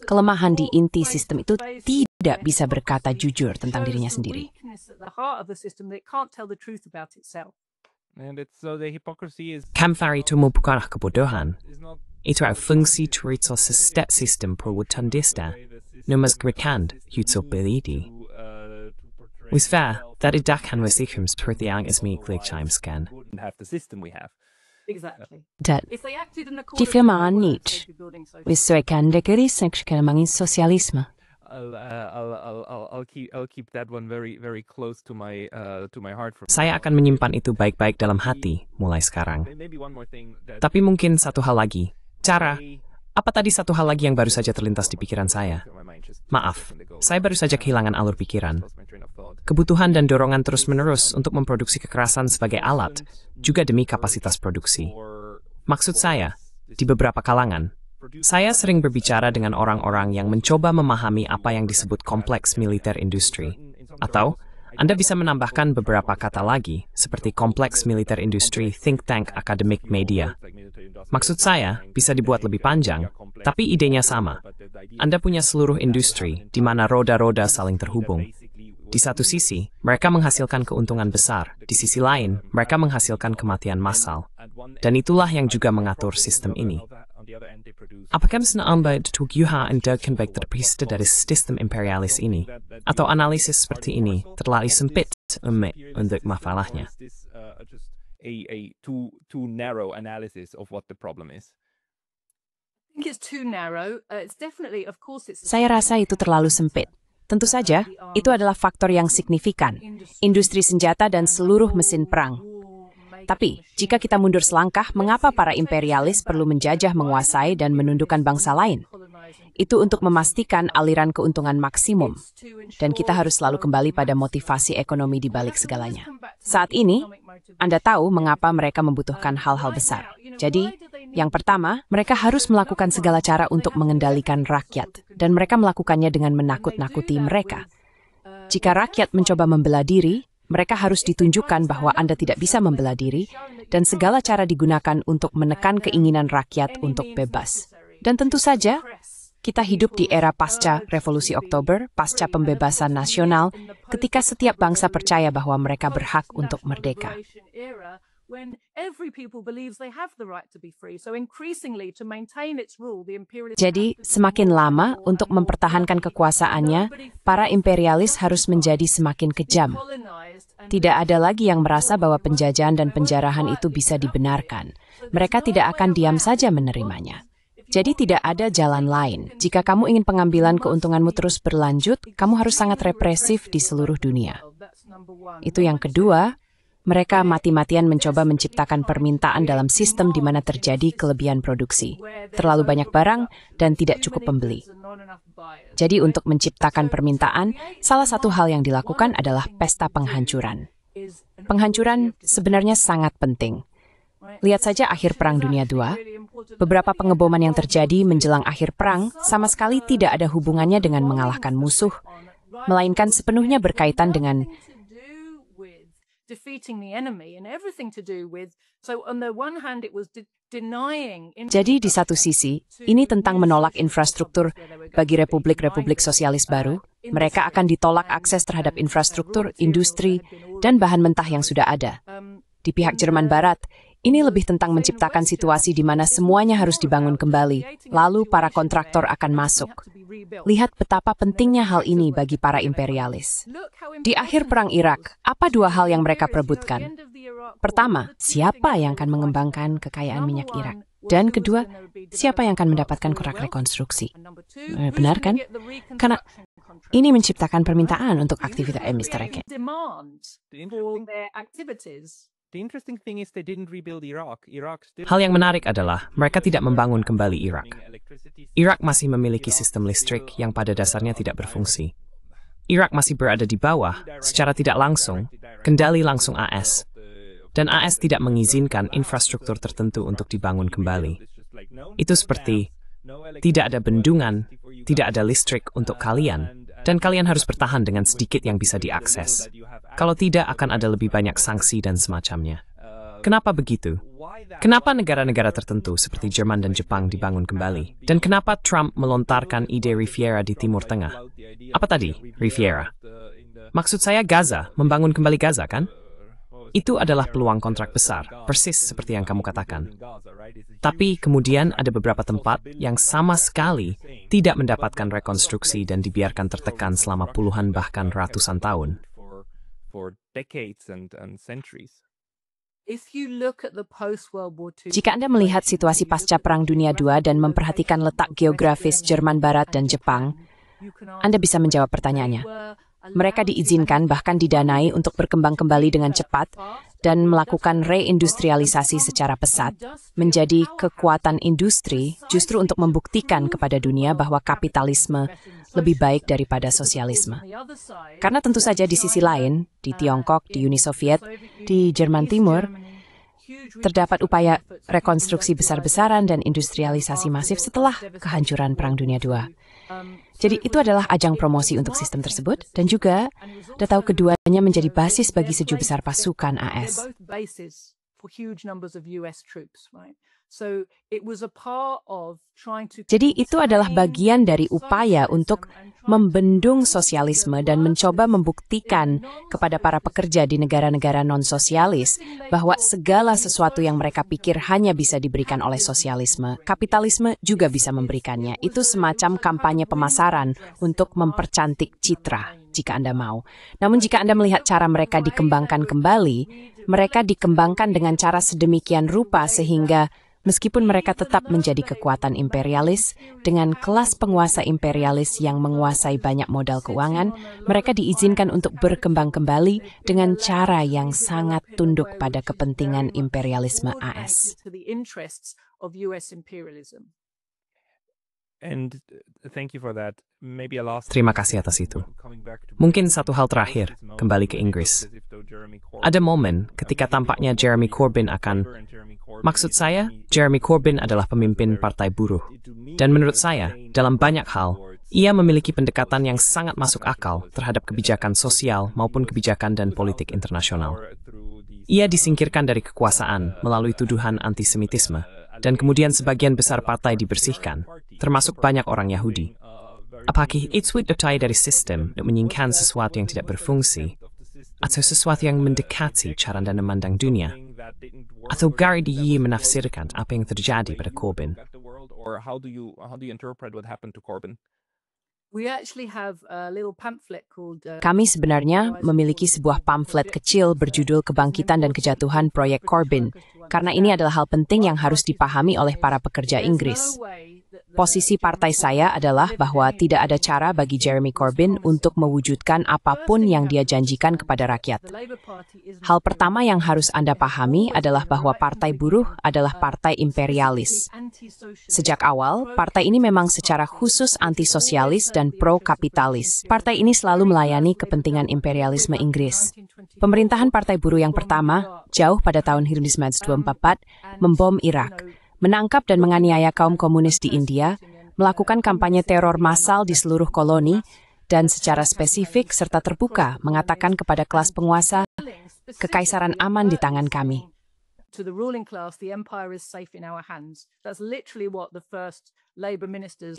kelemahan di inti sistem itu tidak bisa berkata jujur tentang dirinya sendiri. Kamfari itu bukanlah kebodohan. Itu adalah fungsi cerita setiap sistem pro-tandista, memasukkan usability. Wisfa, dari dakan wasikum seperti yang ismiklik caimskan. Dan di firman Nietzsche, wissuekan dekeri seksual mangin sosialisme. I'll keep that one very close to my heart. Saya akan menyimpan itu baik-baik dalam hati mulai sekarang. Tapi mungkin satu hal lagi. Apa tadi satu hal lagi yang baru saja terlintas di pikiran saya? Maaf, saya baru saja kehilangan alur pikiran. Kebutuhan dan dorongan terus-menerus untuk memproduksi kekerasan sebagai alat, juga demi kapasitas produksi. Maksud saya, di beberapa kalangan, saya sering berbicara dengan orang-orang yang mencoba memahami apa yang disebut kompleks militer industri. Atau, Anda bisa menambahkan beberapa kata lagi, seperti kompleks militer industri think tank academic media. Maksud saya, bisa dibuat lebih panjang, tapi idenya sama. Anda punya seluruh industri, di mana roda-roda saling terhubung. Di satu sisi, mereka menghasilkan keuntungan besar. Di sisi lain, mereka menghasilkan kematian massal. Dan itulah yang juga mengatur sistem ini. Apakah menambah tujuan Anda baik terpisah dari sistem imperialis ini? Atau analisis seperti ini terlalu sempit untuk masalahnya? Too narrow analysis of what the problem is. Saya rasa itu terlalu sempit. Tentu saja, itu adalah faktor yang signifikan, industri senjata dan seluruh mesin perang. Tapi, jika kita mundur selangkah, mengapa para imperialis perlu menjajah, menguasai, dan menundukkan bangsa lain? Itu untuk memastikan aliran keuntungan maksimum. Dan kita harus selalu kembali pada motivasi ekonomi di balik segalanya. Saat ini, Anda tahu mengapa mereka membutuhkan hal-hal besar. Jadi, yang pertama, mereka harus melakukan segala cara untuk mengendalikan rakyat. Dan mereka melakukannya dengan menakut-nakuti mereka. Jika rakyat mencoba membela diri, mereka harus ditunjukkan bahwa Anda tidak bisa membela diri, dan segala cara digunakan untuk menekan keinginan rakyat untuk bebas. Dan tentu saja, kita hidup di era pasca Revolusi Oktober, pasca pembebasan nasional, ketika setiap bangsa percaya bahwa mereka berhak untuk merdeka. Jadi, semakin lama untuk mempertahankan kekuasaannya, para imperialis harus menjadi semakin kejam. Tidak ada lagi yang merasa bahwa penjajahan dan penjarahan itu bisa dibenarkan. Mereka tidak akan diam saja menerimanya. Jadi tidak ada jalan lain. Jika kamu ingin pengambilan keuntunganmu terus berlanjut, kamu harus sangat represif di seluruh dunia. Itu yang kedua. Mereka mati-matian mencoba menciptakan permintaan dalam sistem di mana terjadi kelebihan produksi. Terlalu banyak barang dan tidak cukup pembeli. Jadi untuk menciptakan permintaan, salah satu hal yang dilakukan adalah pesta penghancuran. Penghancuran sebenarnya sangat penting. Lihat saja akhir Perang Dunia II. Beberapa pengeboman yang terjadi menjelang akhir perang sama sekali tidak ada hubungannya dengan mengalahkan musuh, melainkan sepenuhnya berkaitan dengan Jadi di satu sisi, ini tentang menolak infrastruktur bagi republik-republik sosialis baru. Mereka akan ditolak akses terhadap infrastruktur, industri, dan bahan mentah yang sudah ada. Di pihak Jerman Barat, ini lebih tentang menciptakan situasi di mana semuanya harus dibangun kembali, lalu para kontraktor akan masuk. Lihat betapa pentingnya hal ini bagi para imperialis. Di akhir Perang Irak, apa dua hal yang mereka perebutkan? Pertama, siapa yang akan mengembangkan kekayaan minyak Irak? Dan kedua, siapa yang akan mendapatkan kontrak rekonstruksi? Benar kan? Karena ini menciptakan permintaan untuk aktivitas Mr. Eke. Hal yang menarik adalah mereka tidak membangun kembali Irak. Irak masih memiliki sistem listrik yang pada dasarnya tidak berfungsi. Irak masih berada di bawah, secara tidak langsung, kendali langsung AS. Dan AS tidak mengizinkan infrastruktur tertentu untuk dibangun kembali. Itu seperti Tidak ada bendungan, tidak ada listrik untuk kalian, dan kalian harus bertahan dengan sedikit yang bisa diakses. Kalau tidak, akan ada lebih banyak sanksi dan semacamnya. Kenapa begitu? Kenapa negara-negara tertentu seperti Jerman dan Jepang dibangun kembali? Dan kenapa Trump melontarkan ide Riviera di Timur Tengah? Apa tadi, Riviera? Maksud saya Gaza, membangun kembali Gaza, kan? Itu adalah peluang kontrak besar, persis seperti yang kamu katakan. Tapi kemudian ada beberapa tempat yang sama sekali tidak mendapatkan rekonstruksi dan dibiarkan tertekan selama puluhan bahkan ratusan tahun. Jika Anda melihat situasi pasca Perang Dunia II dan memperhatikan letak geografis Jerman Barat dan Jepang, Anda bisa menjawab pertanyaannya. Mereka diizinkan bahkan didanai untuk berkembang kembali dengan cepat dan melakukan reindustrialisasi secara pesat, menjadi kekuatan industri justru untuk membuktikan kepada dunia bahwa kapitalisme lebih baik daripada sosialisme. Karena tentu saja di sisi lain, di Tiongkok, di Uni Soviet, di Jerman Timur, terdapat upaya rekonstruksi besar-besaran dan industrialisasi masif setelah kehancuran Perang Dunia II. Jadi itu adalah ajang promosi untuk sistem tersebut, dan juga Anda tahu keduanya menjadi basis bagi seju besar pasukan AS. Jadi itu adalah bagian dari upaya untuk membendung sosialisme dan mencoba membuktikan kepada para pekerja di negara-negara non-sosialis bahwa segala sesuatu yang mereka pikir hanya bisa diberikan oleh sosialisme, kapitalisme juga bisa memberikannya. Itu semacam kampanye pemasaran untuk mempercantik citra, jika Anda mau. Namun jika Anda melihat cara mereka dikembangkan kembali, mereka dikembangkan dengan cara sedemikian rupa sehingga meskipun mereka tetap menjadi kekuatan imperialis, dengan kelas penguasa imperialis yang menguasai banyak modal keuangan, mereka diizinkan untuk berkembang kembali dengan cara yang sangat tunduk pada kepentingan imperialisme AS. Terima kasih atas itu. Mungkin satu hal terakhir, kembali ke Inggris. Ada momen ketika tampaknya Jeremy Corbyn akan... Maksud saya, Jeremy Corbyn adalah pemimpin Partai Buruh. Dan menurut saya, dalam banyak hal, ia memiliki pendekatan yang sangat masuk akal terhadap kebijakan sosial maupun kebijakan dan politik internasional. Ia disingkirkan dari kekuasaan melalui tuduhan antisemitisme, dan kemudian sebagian besar partai dibersihkan, termasuk banyak orang Yahudi. Apakah itu daya dari sistem untuk menyingkirkan sesuatu yang tidak berfungsi, atau sesuatu yang mendekati cara Anda memandang dunia? Atau Gary dia menafsirkan apa yang terjadi pada Corbyn? Kami sebenarnya memiliki sebuah pamflet kecil berjudul Kebangkitan dan Kejatuhan Proyek Corbyn, karena ini adalah hal penting yang harus dipahami oleh para pekerja Inggris. Posisi partai saya adalah bahwa tidak ada cara bagi Jeremy Corbyn untuk mewujudkan apapun yang dia janjikan kepada rakyat. Hal pertama yang harus Anda pahami adalah bahwa Partai Buruh adalah partai imperialis. Sejak awal, partai ini memang secara khusus antisosialis dan pro-kapitalis. Partai ini selalu melayani kepentingan imperialisme Inggris. Pemerintahan Partai Buruh yang pertama, jauh pada tahun 1924, membom Irak, menangkap dan menganiaya kaum komunis di India, melakukan kampanye teror massal di seluruh koloni, dan secara spesifik serta terbuka mengatakan kepada kelas penguasa, kekaisaran aman di tangan kami.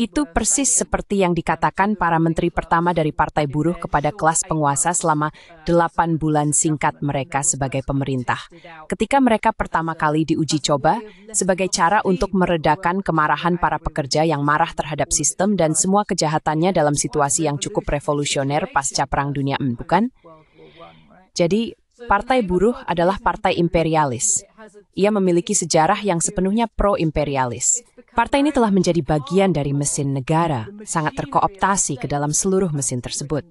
Itu persis seperti yang dikatakan para menteri pertama dari Partai Buruh kepada kelas penguasa selama 8 bulan singkat mereka sebagai pemerintah. Ketika mereka pertama kali diuji coba sebagai cara untuk meredakan kemarahan para pekerja yang marah terhadap sistem dan semua kejahatannya dalam situasi yang cukup revolusioner pasca Perang Dunia II, bukan? Jadi, Partai Buruh adalah partai imperialis. Ia memiliki sejarah yang sepenuhnya pro-imperialis. Partai ini telah menjadi bagian dari mesin negara, sangat terkooptasi ke dalam seluruh mesin tersebut.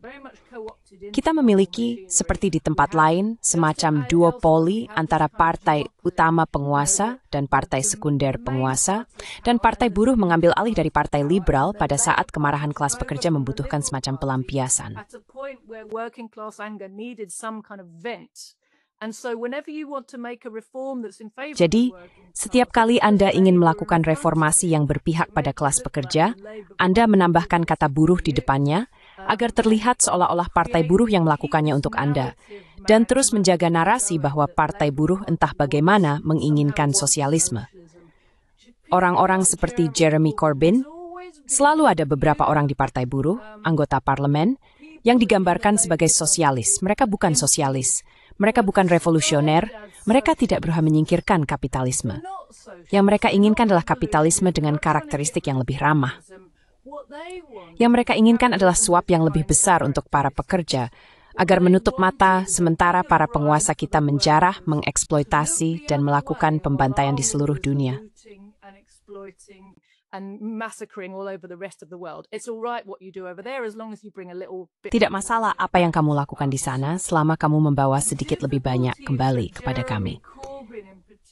Kita memiliki, seperti di tempat lain, semacam duopoli antara partai utama penguasa dan partai sekunder penguasa, dan Partai Buruh mengambil alih dari Partai Liberal pada saat kemarahan kelas pekerja membutuhkan semacam pelampiasan. Jadi, setiap kali Anda ingin melakukan reformasi yang berpihak pada kelas pekerja, Anda menambahkan kata buruh di depannya agar terlihat seolah-olah partai buruh yang melakukannya untuk Anda, dan terus menjaga narasi bahwa partai buruh entah bagaimana menginginkan sosialisme. Orang-orang seperti Jeremy Corbyn, selalu ada beberapa orang di partai buruh, anggota parlemen, yang digambarkan sebagai sosialis. Mereka bukan sosialis. Mereka bukan revolusioner, mereka tidak berusaha menyingkirkan kapitalisme. Yang mereka inginkan adalah kapitalisme dengan karakteristik yang lebih ramah. Yang mereka inginkan adalah suap yang lebih besar untuk para pekerja, agar menutup mata sementara para penguasa kita menjarah, mengeksploitasi, dan melakukan pembantaian di seluruh dunia. Tidak masalah apa yang kamu lakukan di sana selama kamu membawa sedikit lebih banyak kembali kepada kami.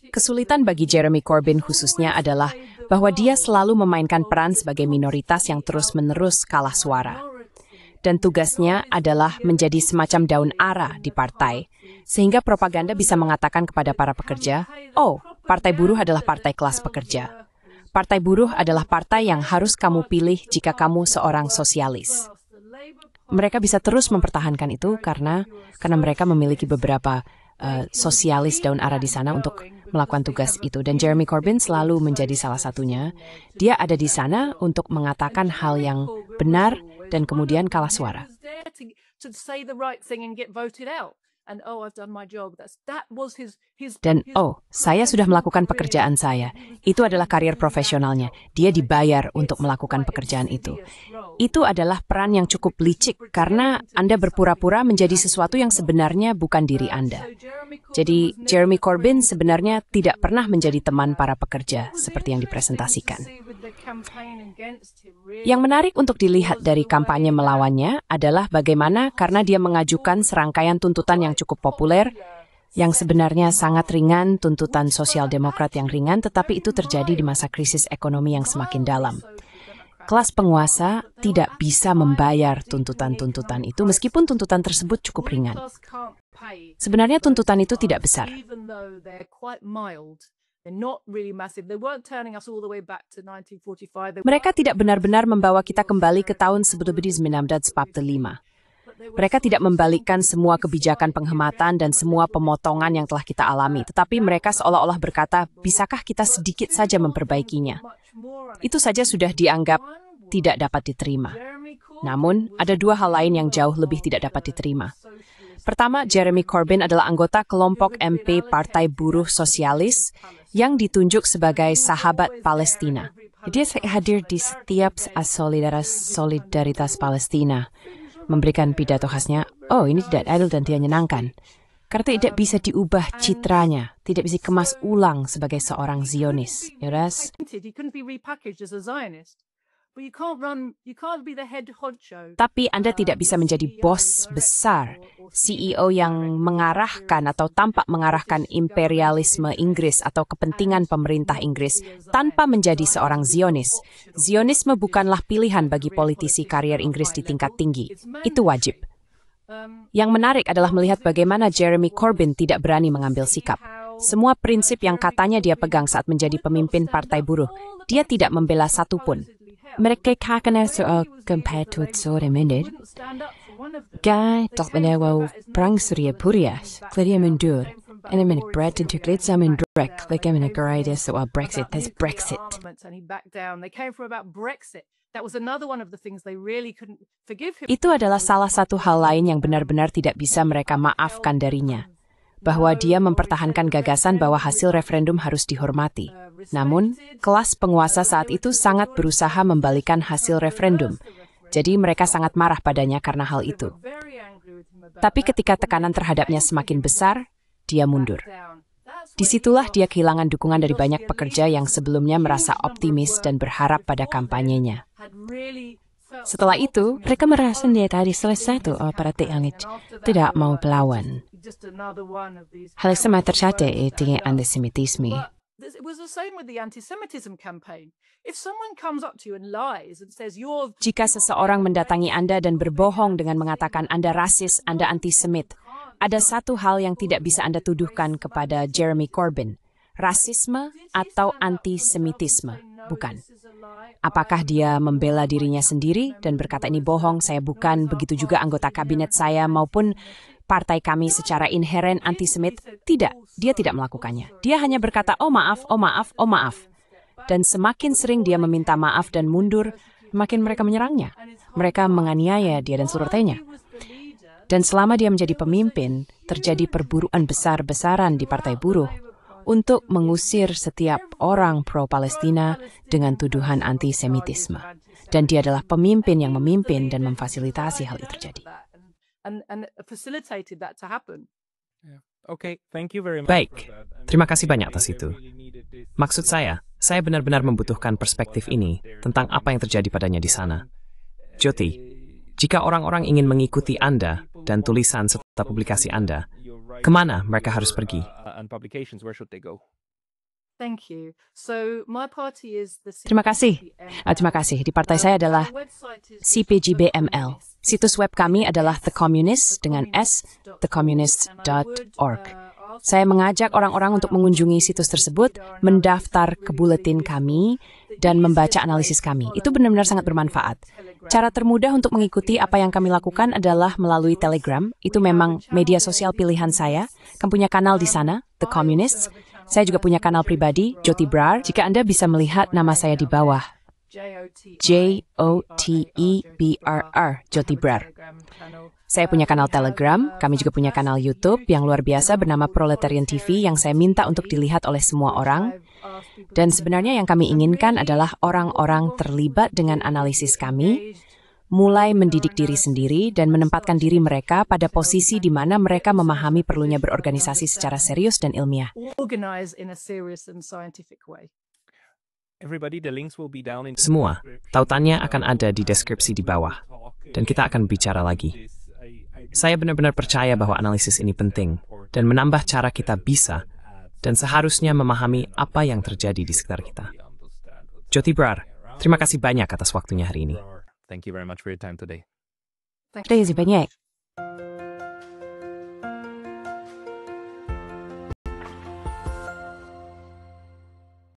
Kesulitan bagi Jeremy Corbyn khususnya adalah bahwa dia selalu memainkan peran sebagai minoritas yang terus-menerus kalah suara. Dan tugasnya adalah menjadi semacam daun ara di partai, sehingga propaganda bisa mengatakan kepada para pekerja, oh, partai buruh adalah partai kelas pekerja. Partai buruh adalah partai yang harus kamu pilih jika kamu seorang sosialis. Mereka bisa terus mempertahankan itu karena mereka memiliki beberapa sosialis daun ara di sana untuk melakukan tugas itu. Dan Jeremy Corbyn selalu menjadi salah satunya. Dia ada di sana untuk mengatakan hal yang benar dan kemudian kalah suara. Dan, saya sudah melakukan pekerjaan saya. Itu adalah karier profesionalnya. Dia dibayar untuk melakukan pekerjaan itu. Itu adalah peran yang cukup licik karena Anda berpura-pura menjadi sesuatu yang sebenarnya bukan diri Anda. Jadi, Jeremy Corbyn sebenarnya tidak pernah menjadi teman para pekerja seperti yang dipresentasikan. Yang menarik untuk dilihat dari kampanye melawannya adalah bagaimana karena dia mengajukan serangkaian tuntutan yang cukup populer, yang sebenarnya sangat ringan, tuntutan sosial demokrat yang ringan, tetapi itu terjadi di masa krisis ekonomi yang semakin dalam. Kelas penguasa tidak bisa membayar tuntutan-tuntutan itu meskipun tuntutan tersebut cukup ringan. Sebenarnya tuntutan itu tidak besar. Mereka tidak benar-benar membawa kita kembali ke tahun 1945. Mereka tidak membalikkan semua kebijakan penghematan dan semua pemotongan yang telah kita alami, tetapi mereka seolah-olah berkata, bisakah kita sedikit saja memperbaikinya? Itu saja sudah dianggap tidak dapat diterima. Namun, ada dua hal lain yang jauh lebih tidak dapat diterima. Pertama, Jeremy Corbyn adalah anggota kelompok MP Partai Buruh Sosialis yang ditunjuk sebagai sahabat Palestina. Dia hadir di setiap solidaritas Palestina, memberikan pidato khasnya, ini tidak adil dan tidak menyenangkan. Karena tidak bisa diubah citranya, tidak bisa dikemas ulang sebagai seorang Zionis. Yes? Tapi Anda tidak bisa menjadi bos besar, CEO yang mengarahkan atau tampak mengarahkan imperialisme Inggris atau kepentingan pemerintah Inggris tanpa menjadi seorang Zionis. Zionisme bukanlah pilihan bagi politisi karier Inggris di tingkat tinggi. Itu wajib. Yang menarik adalah melihat bagaimana Jeremy Corbyn tidak berani mengambil sikap. Semua prinsip yang katanya dia pegang saat menjadi pemimpin partai buruh, dia tidak membela satupun. Mereka akan compared to sore menit. Guy dat menewa perang Surya Purias, Claudia mundur, en men bread into glitsam en drek, like men geride soal Brexit, there's Brexit. Itu adalah salah satu hal lain yang benar-benar tidak bisa mereka maafkan darinya. Bahwa dia mempertahankan gagasan bahwa hasil referendum harus dihormati. Namun, kelas penguasa saat itu sangat berusaha membalikan hasil referendum. Jadi mereka sangat marah padanya karena hal itu. Tapi ketika tekanan terhadapnya semakin besar, dia mundur. Disitulah dia kehilangan dukungan dari banyak pekerja yang sebelumnya merasa optimis dan berharap pada kampanyenya. Setelah itu, mereka merasa dia tadi selesai partai yang tidak mau melawan. Hal sama terjadi dengan antisemitisme. Jika seseorang mendatangi Anda dan berbohong dengan mengatakan Anda rasis, Anda antisemit, Ada satu hal yang tidak bisa Anda tuduhkan kepada Jeremy Corbyn, rasisme atau antisemitisme, bukan. Apakah dia membela dirinya sendiri dan berkata ini bohong, saya bukan, begitu juga anggota kabinet saya maupun partai kami secara inheren antisemit? Tidak, dia tidak melakukannya. Dia hanya berkata, oh maaf, oh maaf, oh maaf. Dan semakin sering dia meminta maaf dan mundur, makin mereka menyerangnya. Mereka menganiaya dia dan seluruh partainya. Dan selama dia menjadi pemimpin, terjadi perburuan besar-besaran di Partai Buruh untuk mengusir setiap orang pro-Palestina dengan tuduhan antisemitisme. Dan dia adalah pemimpin yang memimpin dan memfasilitasi hal itu terjadi. Baik, terima kasih banyak atas itu. Maksud saya benar-benar membutuhkan perspektif ini tentang apa yang terjadi padanya di sana. Jyoti, jika orang-orang ingin mengikuti Anda dan tulisan serta publikasi Anda, kemana mereka harus pergi? Terima kasih. Terima kasih. Di partai saya adalah CPGBML. Situs web kami adalah The Communist dengan S, thecommunist.org. Saya mengajak orang-orang untuk mengunjungi situs tersebut, mendaftar ke buletin kami, dan membaca analisis kami. Itu benar-benar sangat bermanfaat. Cara termudah untuk mengikuti apa yang kami lakukan adalah melalui Telegram. Itu memang media sosial pilihan saya. Kami punya kanal di sana, The Communists. Saya juga punya kanal pribadi, Jyoti Brar. Jika Anda bisa melihat nama saya di bawah, J-O-T-E-B-R-R, Jyoti Brar. Saya punya kanal Telegram, kami juga punya kanal YouTube yang luar biasa bernama Proletarian TV yang saya minta untuk dilihat oleh semua orang. Dan sebenarnya yang kami inginkan adalah orang-orang terlibat dengan analisis kami, mulai mendidik diri sendiri dan menempatkan diri mereka pada posisi di mana mereka memahami perlunya berorganisasi secara serius dan ilmiah. Semua, tautannya akan ada di deskripsi di bawah, dan kita akan bicara lagi. Saya benar-benar percaya bahwa analisis ini penting dan menambah cara kita bisa dan seharusnya memahami apa yang terjadi di sekitar kita. Jyoti Brar, terima kasih banyak atas waktunya hari ini. Thank you very much for your time today. Terima kasih banyak.